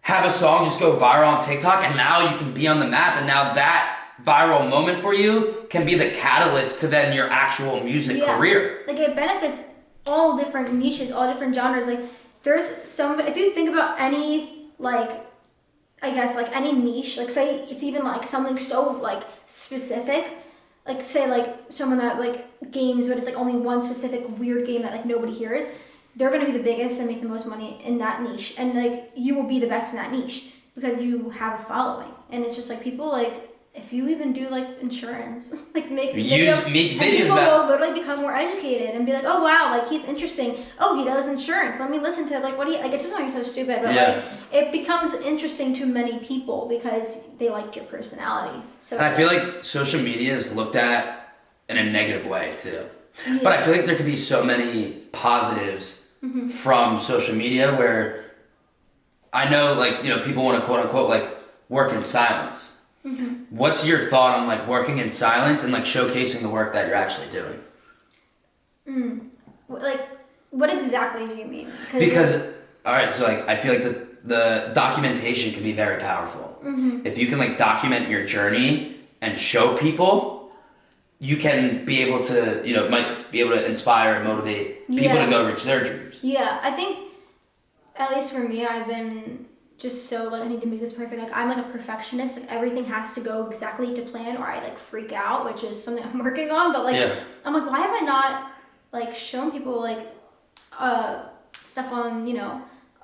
have a song just go viral on TikTok, and now you can be on the map, and now that viral moment for you can be the catalyst to then your actual music career. Like it benefits all different niches, all different genres. Like there's some, if you think about any, like, I guess, like, any niche, like, say, it's even, like, something so, like, specific, like, say, like, someone that, like, games, but it's, like, only one specific weird game that, like, nobody hears, they're gonna be the biggest and make the most money in that niche, and, like, you will be the best in that niche, because you have a following, and it's just, like, people, like, if you even do like insurance, like make videos, people will literally become more educated and be like, oh wow, like he's interesting. Oh, he does insurance. Let me listen to like what he like. It's just like so stupid, but like it becomes interesting to many people because they liked your personality. So I feel like social media is looked at in a negative way too. Yeah. But I feel like there could be so many positives from social media where I know like people want to quote unquote like work in silence. What's your thought on like working in silence and like showcasing the work that you're actually doing? Like, what exactly do you mean? Because all right, so like I feel like the documentation can be very powerful. If you can like document your journey and show people, you can be able to might be able to inspire and motivate people to go reach their dreams. Yeah, I think at least for me, I've been just so like I need to make this perfect. Like I'm like a perfectionist. Like everything has to go exactly to plan, or I like freak out, which is something I'm working on. But like I'm like, why have I not like shown people like stuff on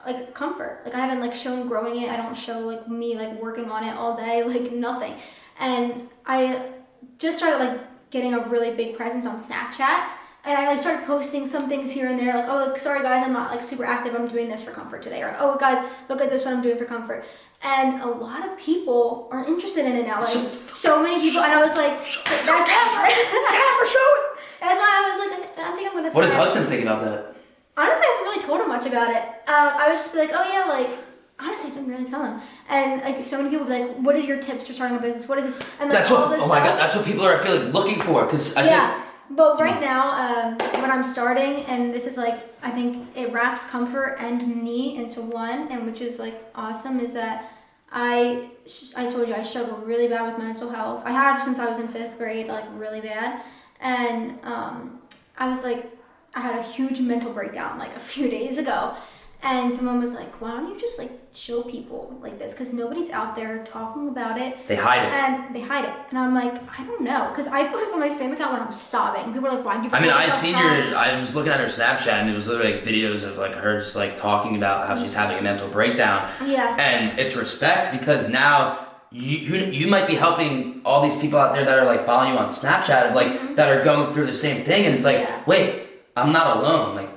like comfort? Like I haven't like shown growing it. I don't show like me like working on it all day. Like nothing. And I just started like getting a really big presence on Snapchat. And I like started posting some things here and there, like, oh, sorry guys, I'm not like super active. I'm doing this for comfort today, or oh guys, look at this what I'm doing for comfort. And a lot of people are interested in it now. Like, so many people. And I was like, that's camera, show it. That's why I was like, I think I'm going to start. What does Hudson think about that? Honestly, I haven't really told him much about it. I was just like, oh yeah, like, honestly, I didn't really tell him. And like, so many people be like, what are your tips for starting a business? What is this? And like, that's what, oh my God, that's what people are, I feel like, looking for. Because I think. But right now, what I'm starting, and this is like, I think it wraps comfort and me into one, and which is like awesome, is that I told you I struggle really bad with mental health. I have since I was in 5th grade, like really bad. And I was like, I had a huge mental breakdown like a few days ago. And someone was like, why don't you just like show people like this? Because nobody's out there talking about it. They hide it. And they hide it. And I'm like, I don't know. Because I posted on my spam account when I'm sobbing. People were like, why do you I mean, I was looking at her Snapchat and it was literally like videos of like her just like talking about how she's having a mental breakdown. Yeah. And it's respect because now you might be helping all these people out there that are like following you on Snapchat of like that are going through the same thing. And it's like, wait, I'm not alone. Like,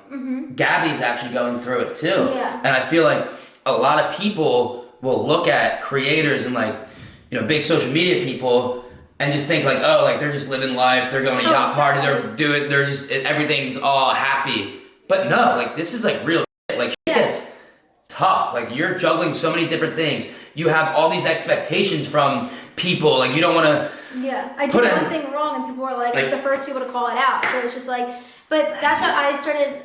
Gabby's actually going through it too. Yeah. And I feel like a lot of people will look at creators and like, you know, big social media people and just think like, oh, like they're just living life, they're going to yacht party, they're just, everything's all happy. But no, like this is like real shit. Like shit gets tough. Like you're juggling so many different things. You have all these expectations from people. Like you don't want to. Yeah, I did one thing wrong and people were like the first people to call it out. So it's just like, but that's what I started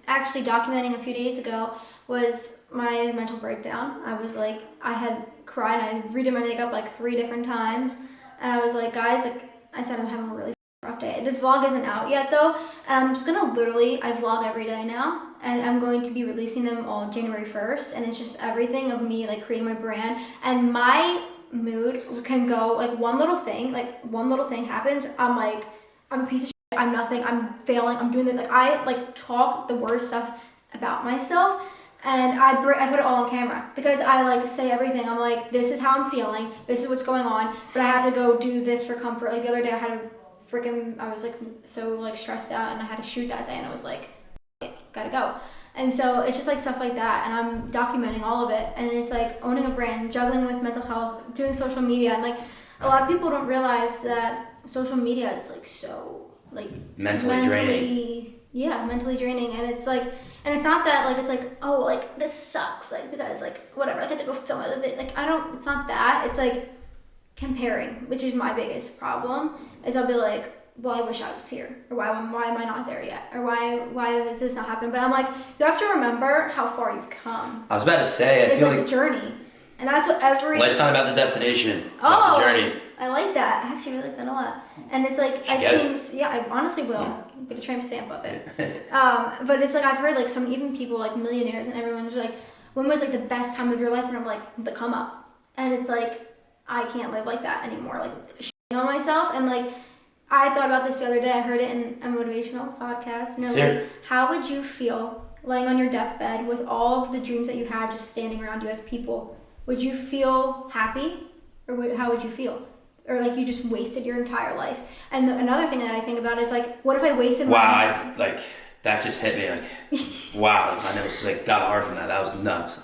actually documenting a few days ago was my mental breakdown. I was like, I had cried. I redid my makeup like 3 different times. And I was like, guys, like I said, I'm having a really rough day. This vlog isn't out yet though. And I'm just going to I vlog every day now. And I'm going to be releasing them all January 1st. And it's just everything of me like creating my brand. And my mood can go like one little thing happens. I'm like, I'm a piece of shit. I'm nothing. I'm failing. I'm doing this. Like I like talk the worst stuff about myself, and I put it all on camera because I like say everything. I'm like, this is how I'm feeling. This is what's going on. But I have to go do this for comfort. Like the other day, I was like so like stressed out, and I had to shoot that day, and I was like, gotta go. And so it's just like stuff like that, and I'm documenting all of it, and it's like owning a brand, juggling with mental health, doing social media, and like a lot of people don't realize that social media is like so like mentally draining, and it's like, and it's not that like it's like, oh, like this sucks, like because like whatever, I get to go film it a bit, like it's not that, it's like comparing, which is my biggest problem, is I'll be like, well, I wish I was here, or why am I not there yet, or why is this not happening? But I'm like, you have to remember how far you've come. I was about to say, it's like the journey, and that's what life's not about the destination, it's about the journey. I like that. I actually really like that a lot. And it's like, I honestly will. I'm going to try and stamp of it. But it's like, I've heard like some even people like millionaires and everyone's like, when was like the best time of your life? And I'm like, the come up. And it's like, I can't live like that anymore. Like shitting on myself. And like, I thought about this the other day. I heard it in a motivational podcast. And they're like, how would you feel laying on your deathbed with all of the dreams that you had just standing around you as people? Would you feel happy? Or how would you feel? Or like you just wasted your entire life. And another thing that I think about is like, what if I wasted my life? Like that just hit me like, wow, like, my nose just like got hard from that. That was nuts.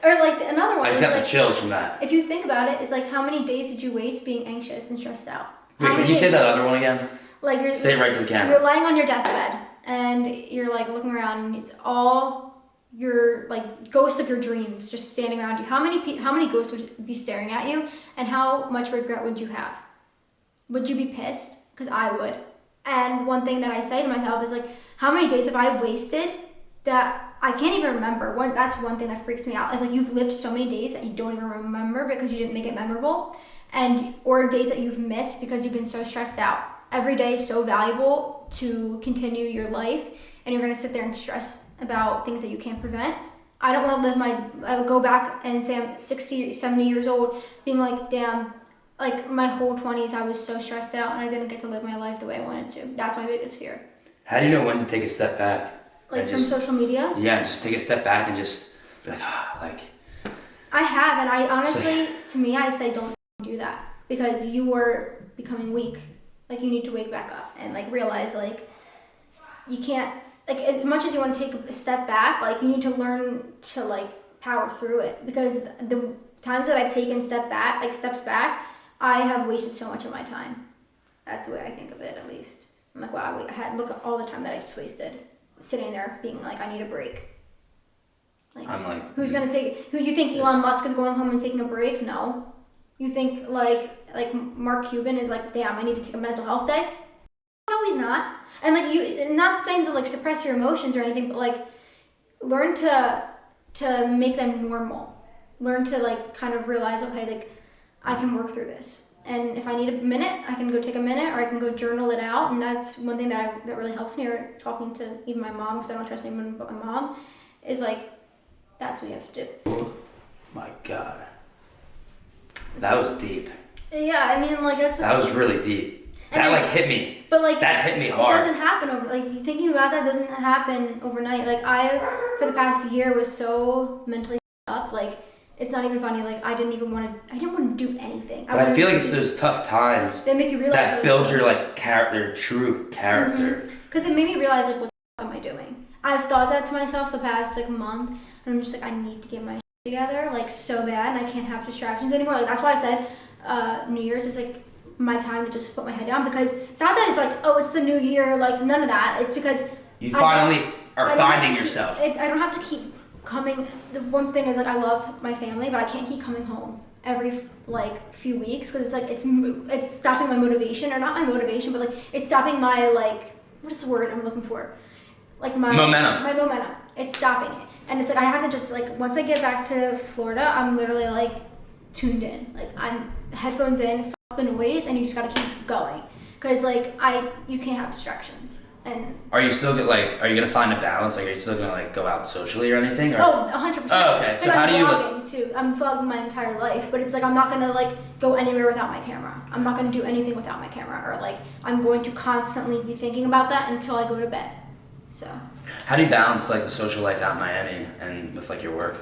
Or like another one. I just got the chills from that. If you think about it, it's like, how many days did you waste being anxious and stressed out? Wait, can you say that other one again? Like say it right to the camera. You're lying on your deathbed and you're like looking around and it's all your like ghosts of your dreams just standing around you. How many ghosts would be staring at you, and how much regret would you have? Would you be pissed? Because I would. And one thing that I say to myself is like, how many days have I wasted that I can't even remember? That's one thing that freaks me out. It's like you've lived so many days that you don't even remember because you didn't make it memorable, or days that you've missed because you've been so stressed out. Every day is so valuable to continue your life, and you're gonna sit there and stress about things that you can't prevent. I don't want to I go back and say I'm 60, 70 years old being like, damn, like my whole 20s I was so stressed out and I didn't get to live my life the way I wanted to. That's my biggest fear. How do you know when to take a step back? Like from social media? Yeah, just take a step back and just be like, I have, and I honestly, to me, I say don't do that because you were becoming weak. Like you need to wake back up and like realize like you can't, like as much as you want to take a step back, like you need to learn to like power through it, because the times that I've taken steps back, I have wasted so much of my time. That's the way I think of it, at least. I'm like, wow, look at all the time that I just wasted sitting there being like, I need a break. Like, I'm like, who you think Elon Musk is going home and taking a break? No. You think like Mark Cuban is like, damn, I need to take a mental health day? No, he's not. And like, you, not saying to like suppress your emotions or anything, but like learn to make them normal. Learn to like kind of realize, okay, like I can work through this. And if I need a minute, I can go take a minute, or I can go journal it out. And that's one thing that really helps me, or talking to even my mom, because I don't trust anyone but my mom, is like, that's what you have to do. oh my God. That was deep. Yeah, I mean, like, that's just... That was really deep. And that like, like hit me. But like... That hit me hard. It doesn't happen like, thinking about that doesn't happen overnight. Like, I, for the past year, was so mentally up, like, it's not even funny. Like, I didn't want to do anything. But I feel like it's those tough times they make you realize that build your like character, true character. Because it made me realize, like, what the fuck am I doing? I've thought that to myself the past like month, and I'm just like, I need to get my shit together, like, so bad, and I can't have distractions anymore. Like, that's why I said New Year's is like my time to just put my head down, because it's not that it's like, oh, it's the new year, like, none of that. It's because you finally are finding yourself. I don't have to keep coming. The one thing is, like, I love my family, but I can't keep coming home every like few weeks, because it's like it's stopping my motivation, or not my motivation, but like it's stopping my, like, what is the word I'm looking for? Like my momentum. It's stopping it, and it's like I have to just, like, once I get back to Florida, I'm literally like tuned in, like I'm headphones in, fuck the noise, and you just gotta keep going, because like you can't have distractions. And are you gonna find a balance? Like, are you still gonna like go out socially or anything? Or? Oh, 100%. Oh, okay. So how do you? Vlogging too. I'm vlogging my entire life, but it's like I'm not gonna like go anywhere without my camera. I'm not gonna do anything without my camera, or like I'm going to constantly be thinking about that until I go to bed. So. How do you balance like the social life out in Miami and with like your work?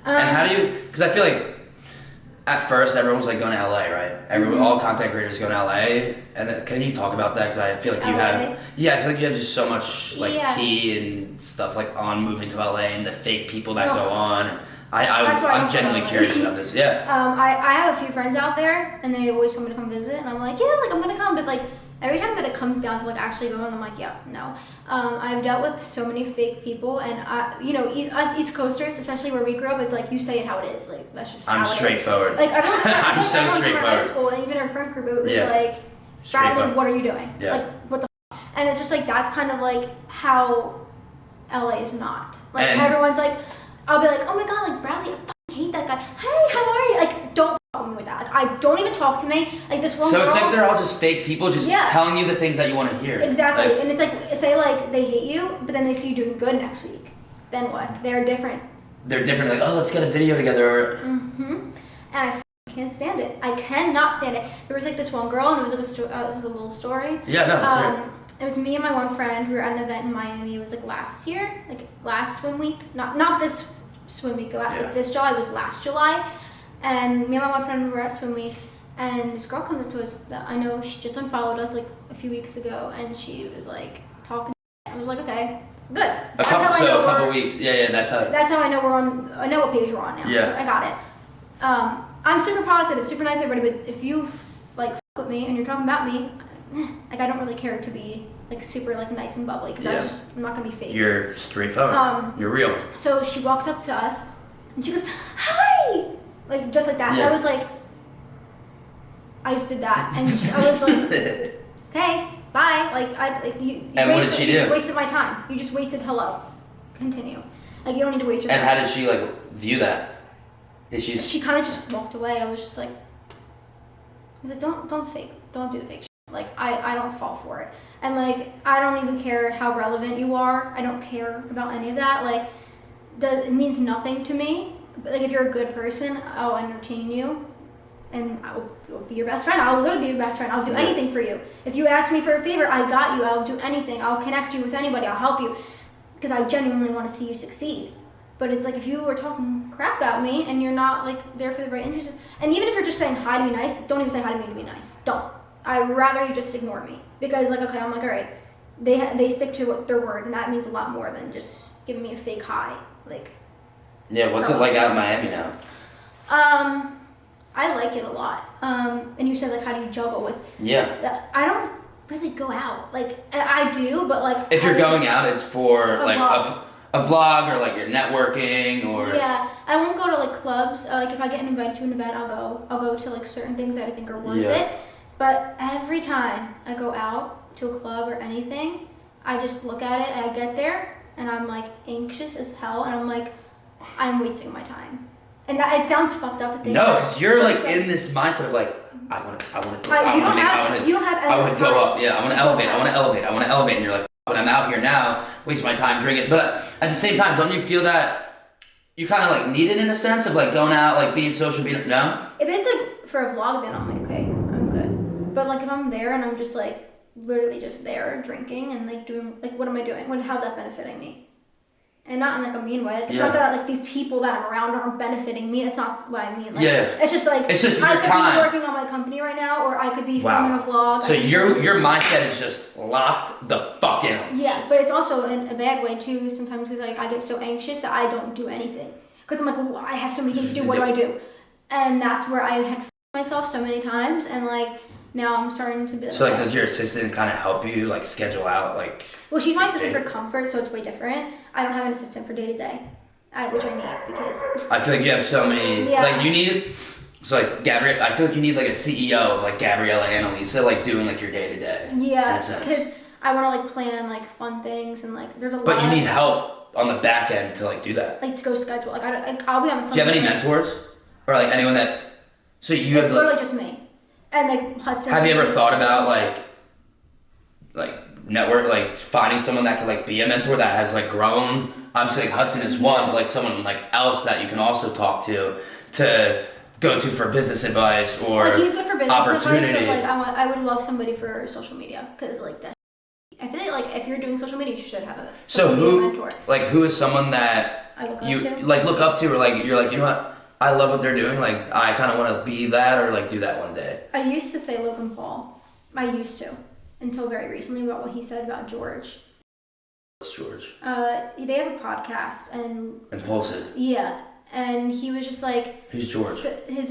And how do you? Because I feel like at first everyone was like going to LA, right? All content creators go to LA, and then, can you talk about that? Because I feel like you had, I feel like you have just so much like tea and stuff like on moving to LA, and the fake people that go on. I'm genuinely curious about this. Yeah. I have a few friends out there, and they always want me to come visit, and I'm like, yeah, like I'm gonna come, but like every time that it comes down to like actually going, I'm like, yeah, no. I've dealt with so many fake people, and us East Coasters, especially where we grew up, it's like you say it how it is. Like, that's just how I'm straightforward. Like everyone, I'm so straightforward. High school, and even our friend group, it was like, Bradley, what are you doing? Yeah. Like, what the f-? And it's just like, that's kind of like how LA is not. Like, and everyone's like, I'll be like, oh my god, like, Bradley, I fucking hate that guy. Hey, how are you? Like, don't fuck me with that. Like, I don't even talk to me. Like, this one girl. So it's like they're all just fake people just telling you the things that you want to hear. Exactly. Like, and it's like, say like they hate you, but then they see you doing good next week. Then what? They're different. They're different. Like, oh, let's get a video together. And I can't stand it. I cannot stand it. There was like this one girl, and it was like this is a little story. Yeah, no, that's right. It was me and my one friend. We were at an event in Miami. It was like last year, like last swim week. Not this swim week. Like this July, it was last July. And me and my one friend were at swim week, and this girl comes up to us that I know, she just unfollowed us like a few weeks ago, and she was like talking. I was like, okay, good. A couple weeks. Yeah, that's how. That's how I know we're on. I know what page we're on now. Yeah, I got it. I'm super positive, super nice to everybody, but if you like f with me and you're talking about me, like I don't really care to be like super like nice and bubbly, because that's just, I'm not gonna be fake. You're straightforward. You're real. So she walks up to us and she goes, hi, like just like that. Yeah. And I was like, I just did that, and I was like, okay, bye. You just wasted my time. You just wasted hello. Continue. Like, you don't need to waste your time. And how did she like view that? She kind of just walked away. I was just like, I was like, don't do the fake shit. Like, I don't fall for it. And like, I don't even care how relevant you are. I don't care about any of that. Like, it means nothing to me. But like, if you're a good person, I'll entertain you, and I will be your best friend. I'll literally be your best friend. I'll do anything for you. If you ask me for a favor, I got you. I'll do anything. I'll connect you with anybody. I'll help you, because I genuinely want to see you succeed. But it's like, if you were talking crap about me and you're not like there for the right interests, and even if you're just saying hi to be nice, don't even say hi to me to be nice. Don't. I'd rather you just ignore me, because like, okay, I'm like, all right, they stick to their word, and that means a lot more than just giving me a fake hi. Like, Yeah, what's it like out in Miami now? I like it a lot. And you said like, how do you juggle with? Yeah. I don't really go out. Like I do, but like If you're going out, it's for A like vlog. a vlog or like you're networking or. Yeah, I won't go to like clubs. Like if I get invited to an event, I'll go. I'll go to like certain things that I think are worth it. But every time I go out to a club or anything, I just look at it and I get there and I'm like anxious as hell and I'm like, I'm wasting my time. And that, it sounds fucked up to think. No, because you're like in this mindset of like, I want to you don't have I endless would go time. up. Yeah, I want to elevate. And you're like, but I'm out here now, waste my time drinking. But at the same time, don't you feel that you kind of like need it in a sense of like going out, like being social, being, no? If it's like for a vlog, then I'm like, okay, I'm good. But like if I'm there and I'm just like literally just there drinking and like doing, like what am I doing? How's that benefiting me? And not in like a mean way. Like, it's not that like these people that I'm around aren't benefiting me. That's not what I mean. Like, it's just like it's just I your could time. be working on my company right now, or I could be filming a vlog. So your mindset is just locked the fuck in. Yeah, but it's also in a bad way too. Sometimes because like I get so anxious that I don't do anything because I'm like, well, I have so many things to do. What do I do? And that's where I had myself so many times, and like now I'm starting to be. So like, does your assistant kind of help you like schedule out like? Well, she's my assistant for comfort, so it's way different. I don't have an assistant for day to day, which I need because. I feel like you have so many. Yeah. Like you need. So like Gabriella, I feel like you need like a CEO of like Gabriella and Annalisa, like doing like your day to day. Yeah, because I want to like plan like fun things and like there's a lot. But you need help on the back end to like do that. Like to go schedule. Like I'll be on the phone. Do you have any mentors or like anyone that? So you have. It's literally just me, and like Hudson. Have you ever thought about like network, like finding someone that could like be a mentor that has like grown? Obviously, like Hudson is one, but like someone like else that you can also talk to go to for business advice or like he's good for business opportunity. Advice, but like I would love somebody for social media because like that. I feel like if you're doing social media, you should have a mentor. Like who is someone that I look up to or like you're like, you know what? I love what they're doing. Like I kind of want to be that or like do that one day. I used to say Logan Paul. I used to until very recently about what he said about George. What's George? They have a podcast and. Impulsive. Yeah, and he was just like. Who's George?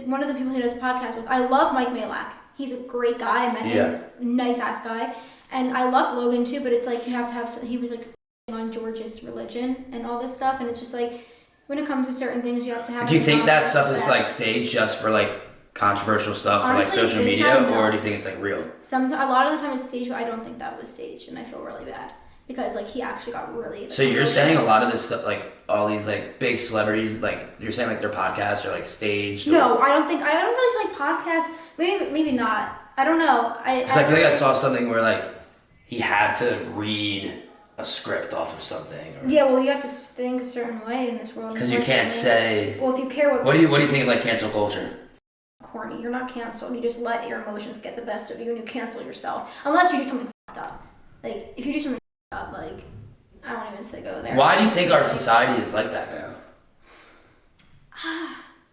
One of the people he does a podcast with. I love Mike Malak. He's a great guy. I met him. Nice ass guy, and I loved Logan too. But it's like you have to have. He was like on George's religion and all this stuff, and it's just like. When it comes to certain things, you have to have. Do you think that stuff is like staged just for like controversial stuff for like social media, or do you think it's like real? A lot of the time it's staged, but I don't think that was staged, and I feel really bad because like he actually got really. So you're saying a lot of this stuff, like all these like big celebrities, like you're saying like their podcasts are like staged? No, I don't really feel like podcasts. Maybe not. I don't know. I feel like I saw something where like he had to read a script off of something. Yeah, well, you have to think a certain way in this world. Because you can't say. Well, if you care what do you think of like cancel culture? Corny. You're not canceled. You just let your emotions get the best of you, and you cancel yourself. Unless you do something fucked up. Like if you do something fucked up, like I won't even say go there. Why do you think our society is like that now?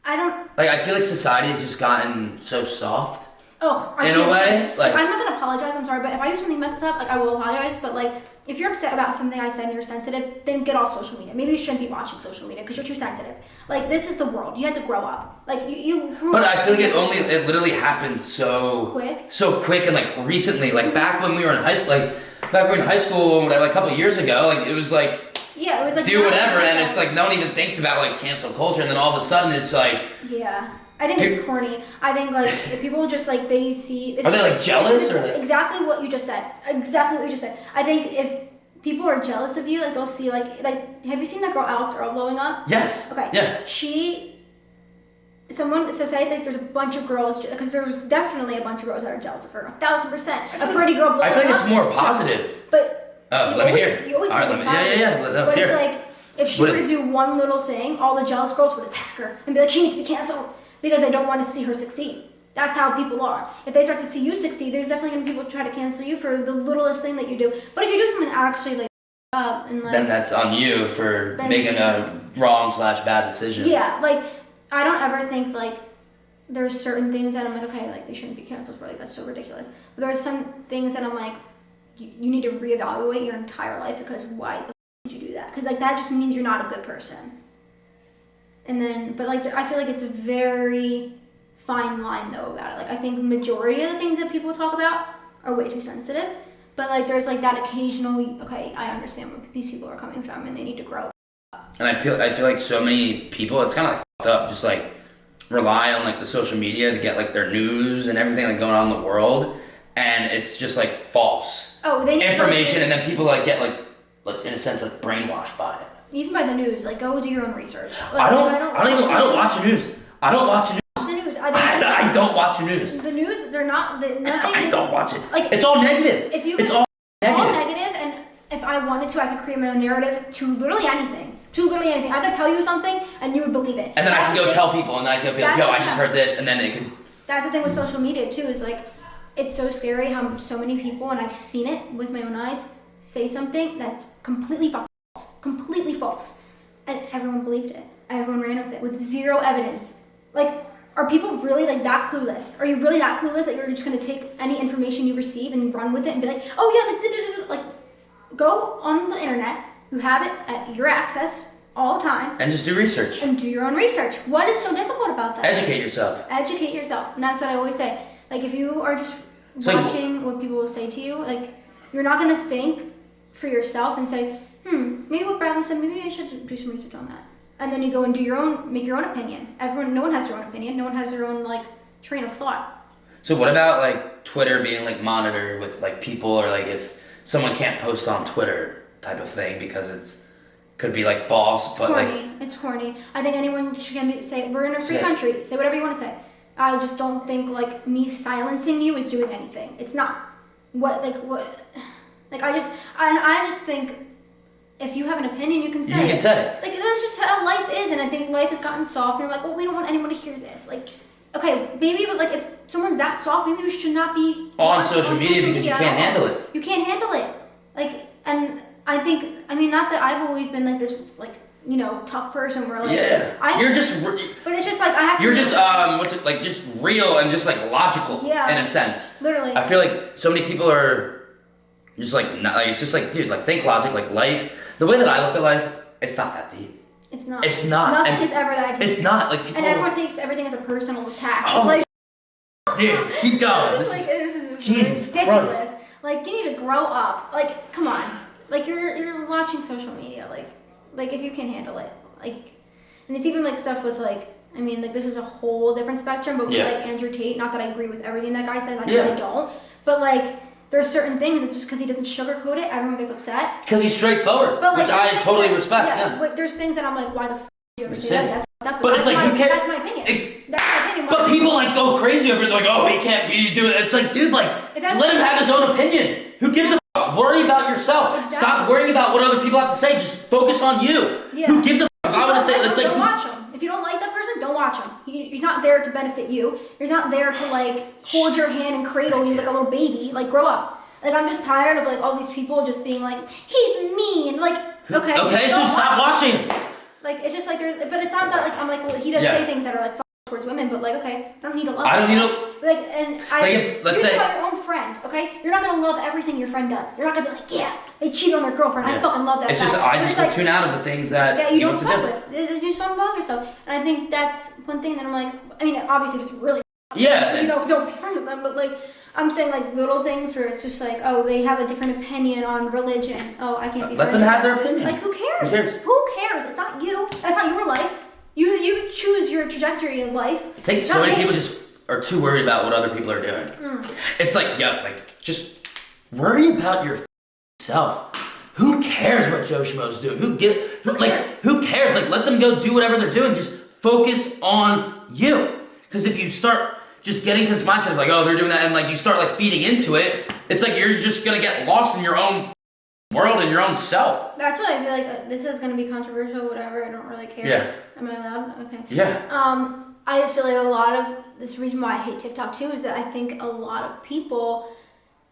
I don't. Like I feel like society has just gotten so soft. Oh, in a way, like I'm not gonna apologize. I'm sorry, but if I do something messed up, like I will apologize. But like, if you're upset about something I said and you're sensitive, then get off social media. Maybe you shouldn't be watching social media because you're too sensitive. Like this is the world. You had to grow up. Like you grew But up. I feel like it literally happened so quick and like recently, like back when we were in high school, like a couple years ago, like it was like. Yeah, it was like do whatever, and it's like no one even thinks about like cancel culture, and then all of a sudden it's like. Yeah. I think it's corny. I think like if people just like they see. Are they like jealous or? Exactly what you just said. I think if people are jealous of you, like they'll see like have you seen that girl Alex Earl blowing up? Yes. Okay. Yeah. Say like there's a bunch of girls because there's definitely a bunch of girls that are jealous of her. 1,000%. A pretty girl blowing up. I feel like it's more positive. But let me hear. You always think it's positive. Yeah. Let's hear. But it's like if she were to do one little thing, all the jealous girls would attack her and be like, she needs to be canceled. Because they don't want to see her succeed. That's how people are. If they start to see you succeed, there's definitely going to be people try to cancel you for the littlest thing that you do. But if you do something actually like up and like, then that's on you for making a wrong/bad decision. Yeah, like I don't ever think like there's certain things that I'm like, okay, like they shouldn't be canceled for, like that's so ridiculous. But there are some things that I'm like, you need to reevaluate your entire life because why the f- did you do that? Because like that just means you're not a good person. And then, but like, I feel like it's a very fine line though about it. Like, I think majority of the things that people talk about are way too sensitive. But like, there's like that occasional, okay, I understand where these people are coming from and they need to grow. And I feel like so many people, it's kind of like fucked up, just like rely on like the social media to get like their news and everything like going on in the world, and it's just like false information, and then people like get like in a sense like brainwashed by it. Even by the news, like go do your own research. Like, I don't watch the news. I don't watch the news. I don't watch the news. The news, they're not. Nothing. I don't watch it. Like, it's all negative. It's all negative, and if I wanted to, I could create my own narrative to literally anything. I could tell you something, and you would believe it. And then I could go tell people, and I could be like, yo, I just heard this, and then it could. That's the thing with social media too. Is like, it's so scary how so many people, and I've seen it with my own eyes, say something that's completely false, and everyone believed it. Everyone ran with it with zero evidence. Like, are people really like that clueless? Are you really that clueless that you're just gonna take any information you receive and run with it and be like, oh yeah, like go on the internet, you have it at your access all the time, and just do research. And do your own research. What is so difficult about that? Educate yourself. And that's what I always say. Like, if you are just watching what people will say to you, like, you're not gonna think for yourself and say, maybe what Bradley said, maybe I should do some research on that. And then you go and make your own opinion. No one has their own opinion. No one has their own like train of thought. So what about like Twitter being like monitored with like people, or like if someone can't post on Twitter type of thing because could be like false, It's corny. I think anyone should say we're in a free country. Say whatever you want to say. I just don't think like me silencing you is doing anything. It's not. I just think. If you have an opinion, you can say it. You can say it. Like, that's just how life is, and I think life has gotten soft, and we're like, well, we don't want anyone to hear this. Like, okay, maybe, but like, if someone's that soft, maybe we should not be on social media because you can't handle it. You can't handle it. Like, and I think, not that I've always been like this, like, tough person where like, you're just. But it's just like I have to. You're just just real and just like logical. Yeah. In a sense. Literally. I feel like so many people are just like not, like it's just like, dude, like think logic, like life. The way that I look at life, it's not that deep. It's not. Nothing is ever that deep. It's not like people. And everyone takes everything as a personal attack. Oh, like, dude, keep going. This is Jesus ridiculous. Christ. Like, you need to grow up. Like, come on. Like, you're watching social media. Like if you can handle it. Like, and it's even like stuff with like, this is a whole different spectrum. But with like Andrew Tate, not that I agree with everything that guy says. I really don't. But like. There's certain things, it's just because he doesn't sugarcoat it, everyone gets upset. Because he's straightforward, but, like, which I totally respect. Yeah. But there's things that I'm like, why the f*** do you ever say that? That's but it's like, who cares? That's my opinion. That's my opinion. But people like go crazy over it, like, oh, he can't be doing it. It's like, dude, like, let him have his own opinion. Who gives a f***? Worry about yourself. Exactly. Stop worrying about what other people have to say. Just focus on you. Yeah. Who gives a f***? If I would say, it's like, don't watch him. If you don't like that person, don't watch him. He's not there to benefit you. He's not there to like hold your hand and cradle you like a little baby. Like, grow up. Like, I'm just tired of like all these people just being like, he's mean. Like, okay. Okay, so stop watching. Like, it's just like but it's not that like I'm like, well, he does say things that are like towards women, but like, okay, I don't need to love. I don't need to. Like, and let's say about your own friend, okay? You're not gonna love everything your friend does. You're not gonna be like, yeah, they cheat on their girlfriend. I fucking love that. It's just I just like, tune out of the things that you don't fuck with. They just don't bother yourself, and I think that's one thing that I'm like. Obviously, if it's really don't be friends with them, but like. I'm saying like little things where it's just like, oh, they have a different opinion on religion. Oh, I can't be. Let them have their opinion. Like, who cares? Who cares? It's not you. That's not your life. You choose your trajectory in life. I think so many people just are too worried about what other people are doing. It's like, just worry about yourself. Who cares what Joe Schmo's doing? Who cares? Who cares? Like, let them go do whatever they're doing. Just focus on you. Because if you start just getting to this mindset of like, oh, they're doing that, and like you start like feeding into it, it's like you're just gonna get lost in your own world and your own self. That's why I feel like this is gonna be controversial, whatever. I don't really care. Yeah. Am I allowed? Okay. Yeah. I just feel like a lot of this reason why I hate TikTok too is that I think a lot of people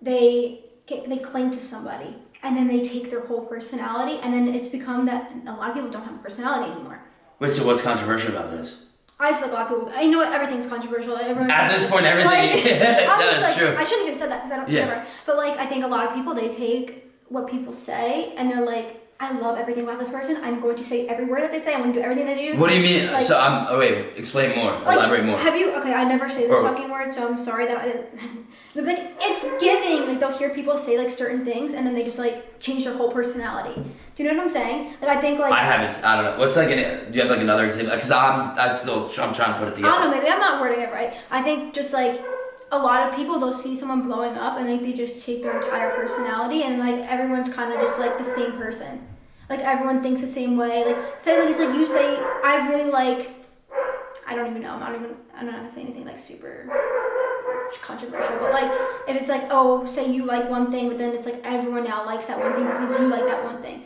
they cling to somebody and then they take their whole personality, and then it's become that a lot of people don't have a personality anymore. Wait, so what's controversial about this? I just like a lot of people. I know everything's controversial. At this point, everything. Like, true. I shouldn't even said that because I don't remember. But like, I think a lot of people they take what people say and they're like, I love everything about this person. I'm going to say every word that they say. I'm going to do everything they do. What do you mean? Like, So wait, explain more. Elaborate more. Have you? Okay, I never say this fucking word, so I'm sorry that. But like, it's giving. Like they'll hear people say like certain things, and then they just like change their whole personality. Do you know what I'm saying? Like I think like. I don't know. What's like do you have like another example? Because I'm trying to put it together. I don't know. Maybe I'm not wording it right. I think just like. A lot of people, they'll see someone blowing up and like they just take their entire personality and like everyone's kind of just like the same person. Like everyone thinks the same way. Like say like it's like you say I really like I don't even know. I'm not gonna say anything like super controversial. But like if it's like say you like one thing, but then it's like everyone now likes that one thing because you like that one thing.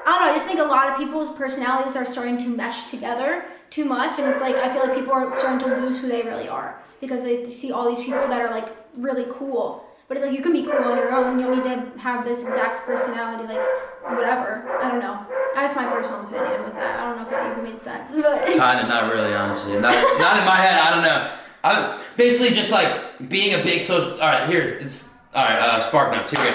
I don't know. I just think a lot of people's personalities are starting to mesh together too much, and it's like I feel like people are starting to lose who they really are. Because they see all these people that are like really cool. But it's like you can be cool on your own. You don't need to have this exact personality, like whatever. I don't know. That's my personal opinion with that. I don't know if that even made sense. But kind of, not really, honestly. Not in my head. I don't know. I'm basically just like being a big social. All right, here. Spark notes. Here.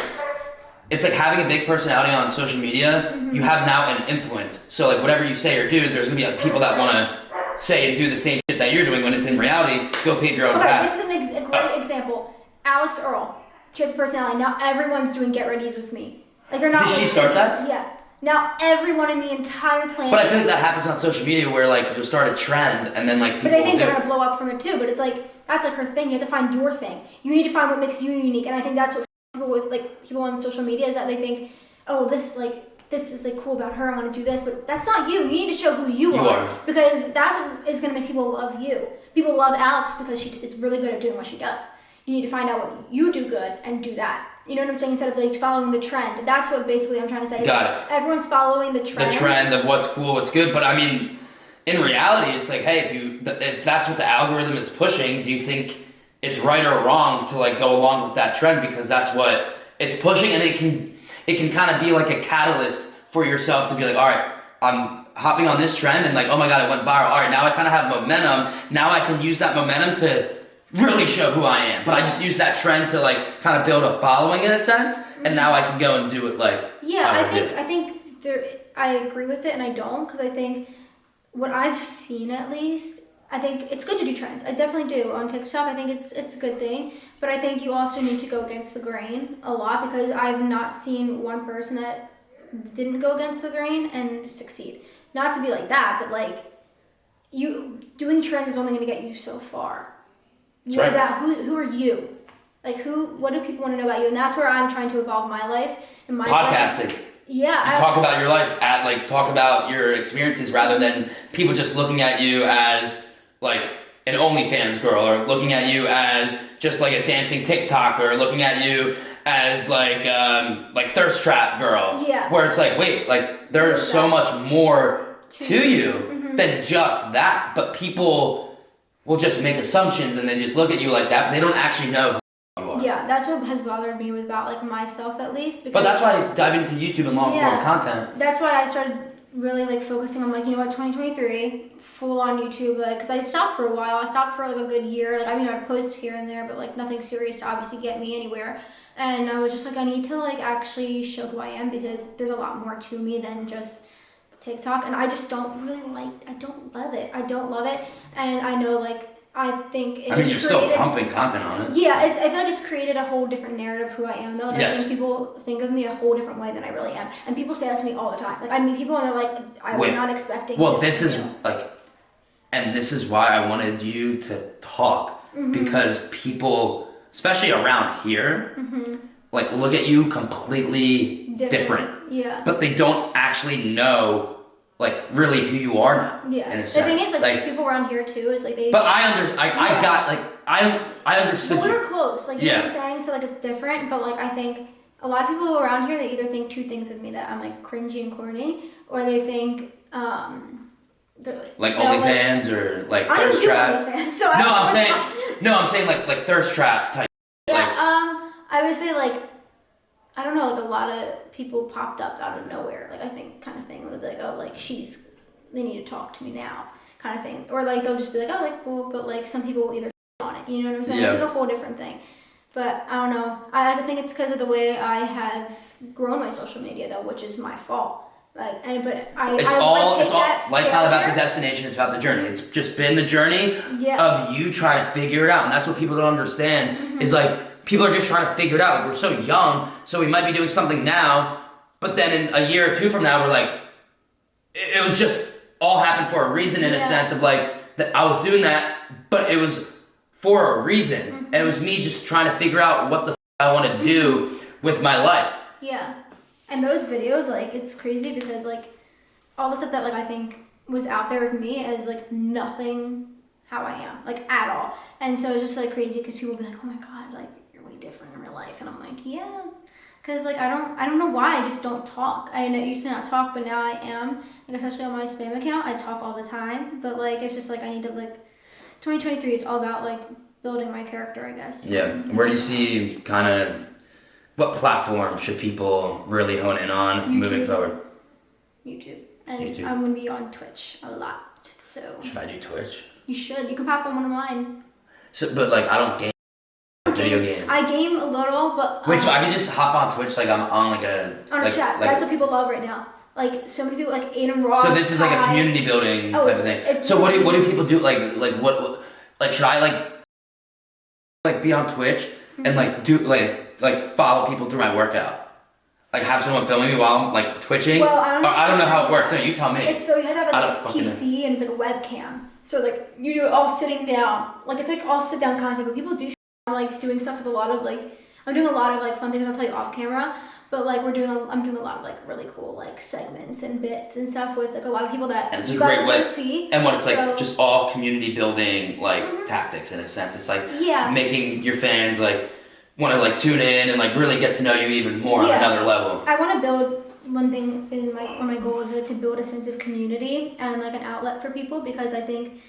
It's like having a big personality on social media. Mm-hmm. You have now an influence. So like whatever you say or do, there's gonna be like, people that want to say and do the same shit that you're doing when it's in reality. Go pave your own path. This is a great example. Alex Earl. She has a personality. Now everyone's doing get readies with me. Like they're not. Did she start that? Yeah. Now everyone in the entire planet. But I feel like that happens on social media where like you'll start a trend and then like people. But they think they're gonna blow up from it too. But it's like that's like her thing. You have to find your thing. You need to find what makes you unique. And I think that's what people with like people on social media is that they think, oh, this is like cool about her. I want to do this, but that's not you. You need to show who you are because that's what is gonna make people love you. People love Alex because she is really good at doing what she does. You need to find out what you do good and do that. You know what I'm saying? Instead of like following the trend. That's what basically I'm trying to say. Got it. Everyone's following the trend. The trend of what's cool, what's good. But I mean, in reality, it's like, hey, if that's what the algorithm is pushing, do you think it's right or wrong to like go along with that trend because that's what it's pushing, and it can kind of be like a catalyst for yourself to be like, all right, I'm hopping on this trend and like, oh my god, it went viral. All right, now I kind of have momentum. Now I can use that momentum to really show who I am. But I just use that trend to like kind of build a following in a sense, and now I can go and do it like. Yeah, I think I agree with it, and I don't, because I think what I've seen at least, I think it's good to do trends. I definitely do on TikTok. I think it's a good thing, but I think you also need to go against the grain a lot because I've not seen one person that didn't go against the grain and succeed. Not to be like that, but like you doing trends is only going to get you so far. That's right. About who are you? Like what do people want to know about you? And that's where I'm trying to evolve my life and my podcasting. Life. Yeah. You talk about your life talk about your experiences rather than people just looking at you as like an OnlyFans girl or looking at you as just like a dancing TikToker or looking at you as like thirst trap girl. Yeah. Where it's like, wait, like there's so much more to you than just that. But people will just make assumptions and then just look at you like that. But they don't actually know who you are. Yeah, that's what has bothered me about like myself at least. But that's why I dive into YouTube and long form content. That's why I started really like focusing on like, you know what, 2023, full on YouTube, like, cause I stopped for a while. I stopped for like a good year. Like, I mean, I'd post here and there, but like nothing serious to obviously get me anywhere. And I was just like, I need to like actually show who I am because there's a lot more to me than just TikTok. And I just don't really I don't love it. And I know like, I think you're still pumping content on it. Yeah, I feel like it's created a whole different narrative of who I am though. Like, yes. I think people think of me a whole different way than I really am. And people say that to me all the time. Like I meet people and they're like, I was not expecting this is like, and this is why I wanted you to talk because people, especially around here, like look at you completely different. Yeah. But they don't actually know like really who you are now. Yeah. In a the sense. thing is like people around here too is like they. But I understood. But we're close, like you know what I'm saying. So like it's different, but like I think a lot of people around here they either think two things of me that I'm like cringy and corny, or they think like OnlyFans or like thirst trap. So I'm saying like thirst trap type. Yeah. I would say like. I don't know, like a lot of people popped up out of nowhere, like I think kind of thing, with like, oh, like they need to talk to me now, kind of thing. Or like they'll just be like, oh, like cool, but like some people will either on it, you know what I'm saying? Yeah. It's like a whole different thing. But I don't know, I think it's because of the way I have grown my social media though, which is my fault. But I It's I all take that life's not about the failure. destination, it's about the journey. It's just been the journey Yeah. of you trying to figure it out. And that's what people don't understand is like people are just trying to figure it out. Like we're so young, so we might be doing something now, but then in a year or two from now we're like it was just all happened for a reason in a sense of like that I was doing that, but it was for a reason. And it was me just trying to figure out what the I want to do with my life. Yeah. And those videos, like, it's crazy because, like, all the stuff that, like, I think was out there with me is, like, nothing how I am, like, at all. And so it's just, like, crazy because people will be like, oh my God, like, you're way different in real life. And I'm like, yeah. Because, like, I don't know why I just don't talk. I used to not talk, but now I am. Like, especially on my spam account, I talk all the time. But, like, it's just, like, I need to, like, 2023 is all about, like, building my character, I guess. Yeah. Where do you see kind of what platform should people really hone in on moving forward? YouTube. And YouTube. I'm going to be on Twitch a lot. So Should I do Twitch? you should. You can pop on one of mine. So, but like I don't game video games. I game a little, but Wait, so I can just hop on Twitch like I'm on like a on a chat. That's what people love right now. Like so many people, like Aiden Ross. So this is like a community building type of thing. So what do people do? Like what like should I like be on Twitch and like do like follow people through my workout? Like have someone filming me while I'm like twitching? Well, I don't know how it works. No, you tell me. It's so you have to have I like don't a PC and it's like a webcam. So like you do it all sitting down. Like it's like all sit down content, but people do. I'm like doing stuff with a lot of like I'm doing a lot of like fun things. I'll tell you off camera. But like I'm doing a lot of like really cool like segments and bits and stuff with like a lot of people that and it's you a great guys way. can see. And what it's like So, just all community building like tactics in a sense. It's like yeah. making your fans like want to like tune in and like really get to know you even more on Yeah. another level. I want to build one thing in one of my goals is like to build a sense of community and like an outlet for people because I think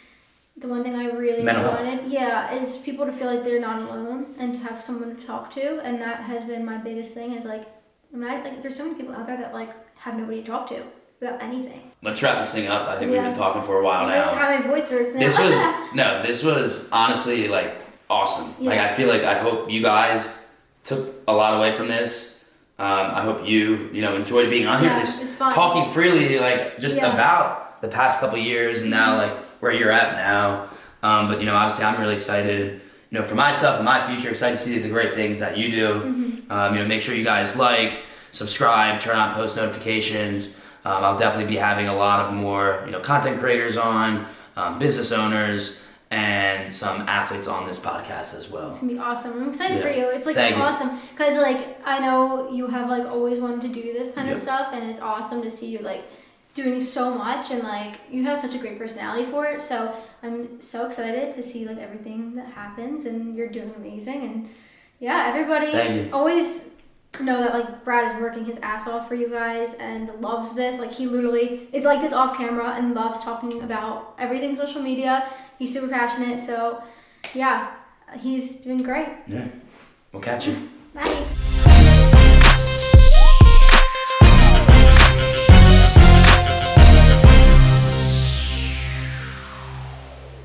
the one thing I really wanted, is people to feel like they're not alone and to have someone to talk to, and that has been my biggest thing. Is like, there's so many people out there that like have nobody to talk to about anything. Let's wrap this thing up. I think we've been talking for a while now. How my voice hurts now. This was honestly like awesome. Yeah. Like I hope you guys took a lot away from this. I hope you enjoyed being on here. It's fun. Talking freely like just about the past couple years and now like where you're at now. But obviously I'm really excited, for myself and my future, excited to see the great things that you do. Make sure you guys like, subscribe, turn on post notifications. I'll definitely be having a lot of more, content creators on, business owners, and some athletes on this podcast as well. It's gonna be awesome. I'm excited for you. It's like Thank you. awesome because like I know you have like always wanted to do this kind of stuff, and it's awesome to see you like doing so much and like you have such a great personality for it. So I'm so excited to see like everything that happens, and you're doing amazing. And everybody always know that like Brad is working his ass off for you guys and loves this. Like he literally is like this off camera and loves talking about everything social media. He's super passionate, so he's doing great. Yeah, we'll catch you. Bye.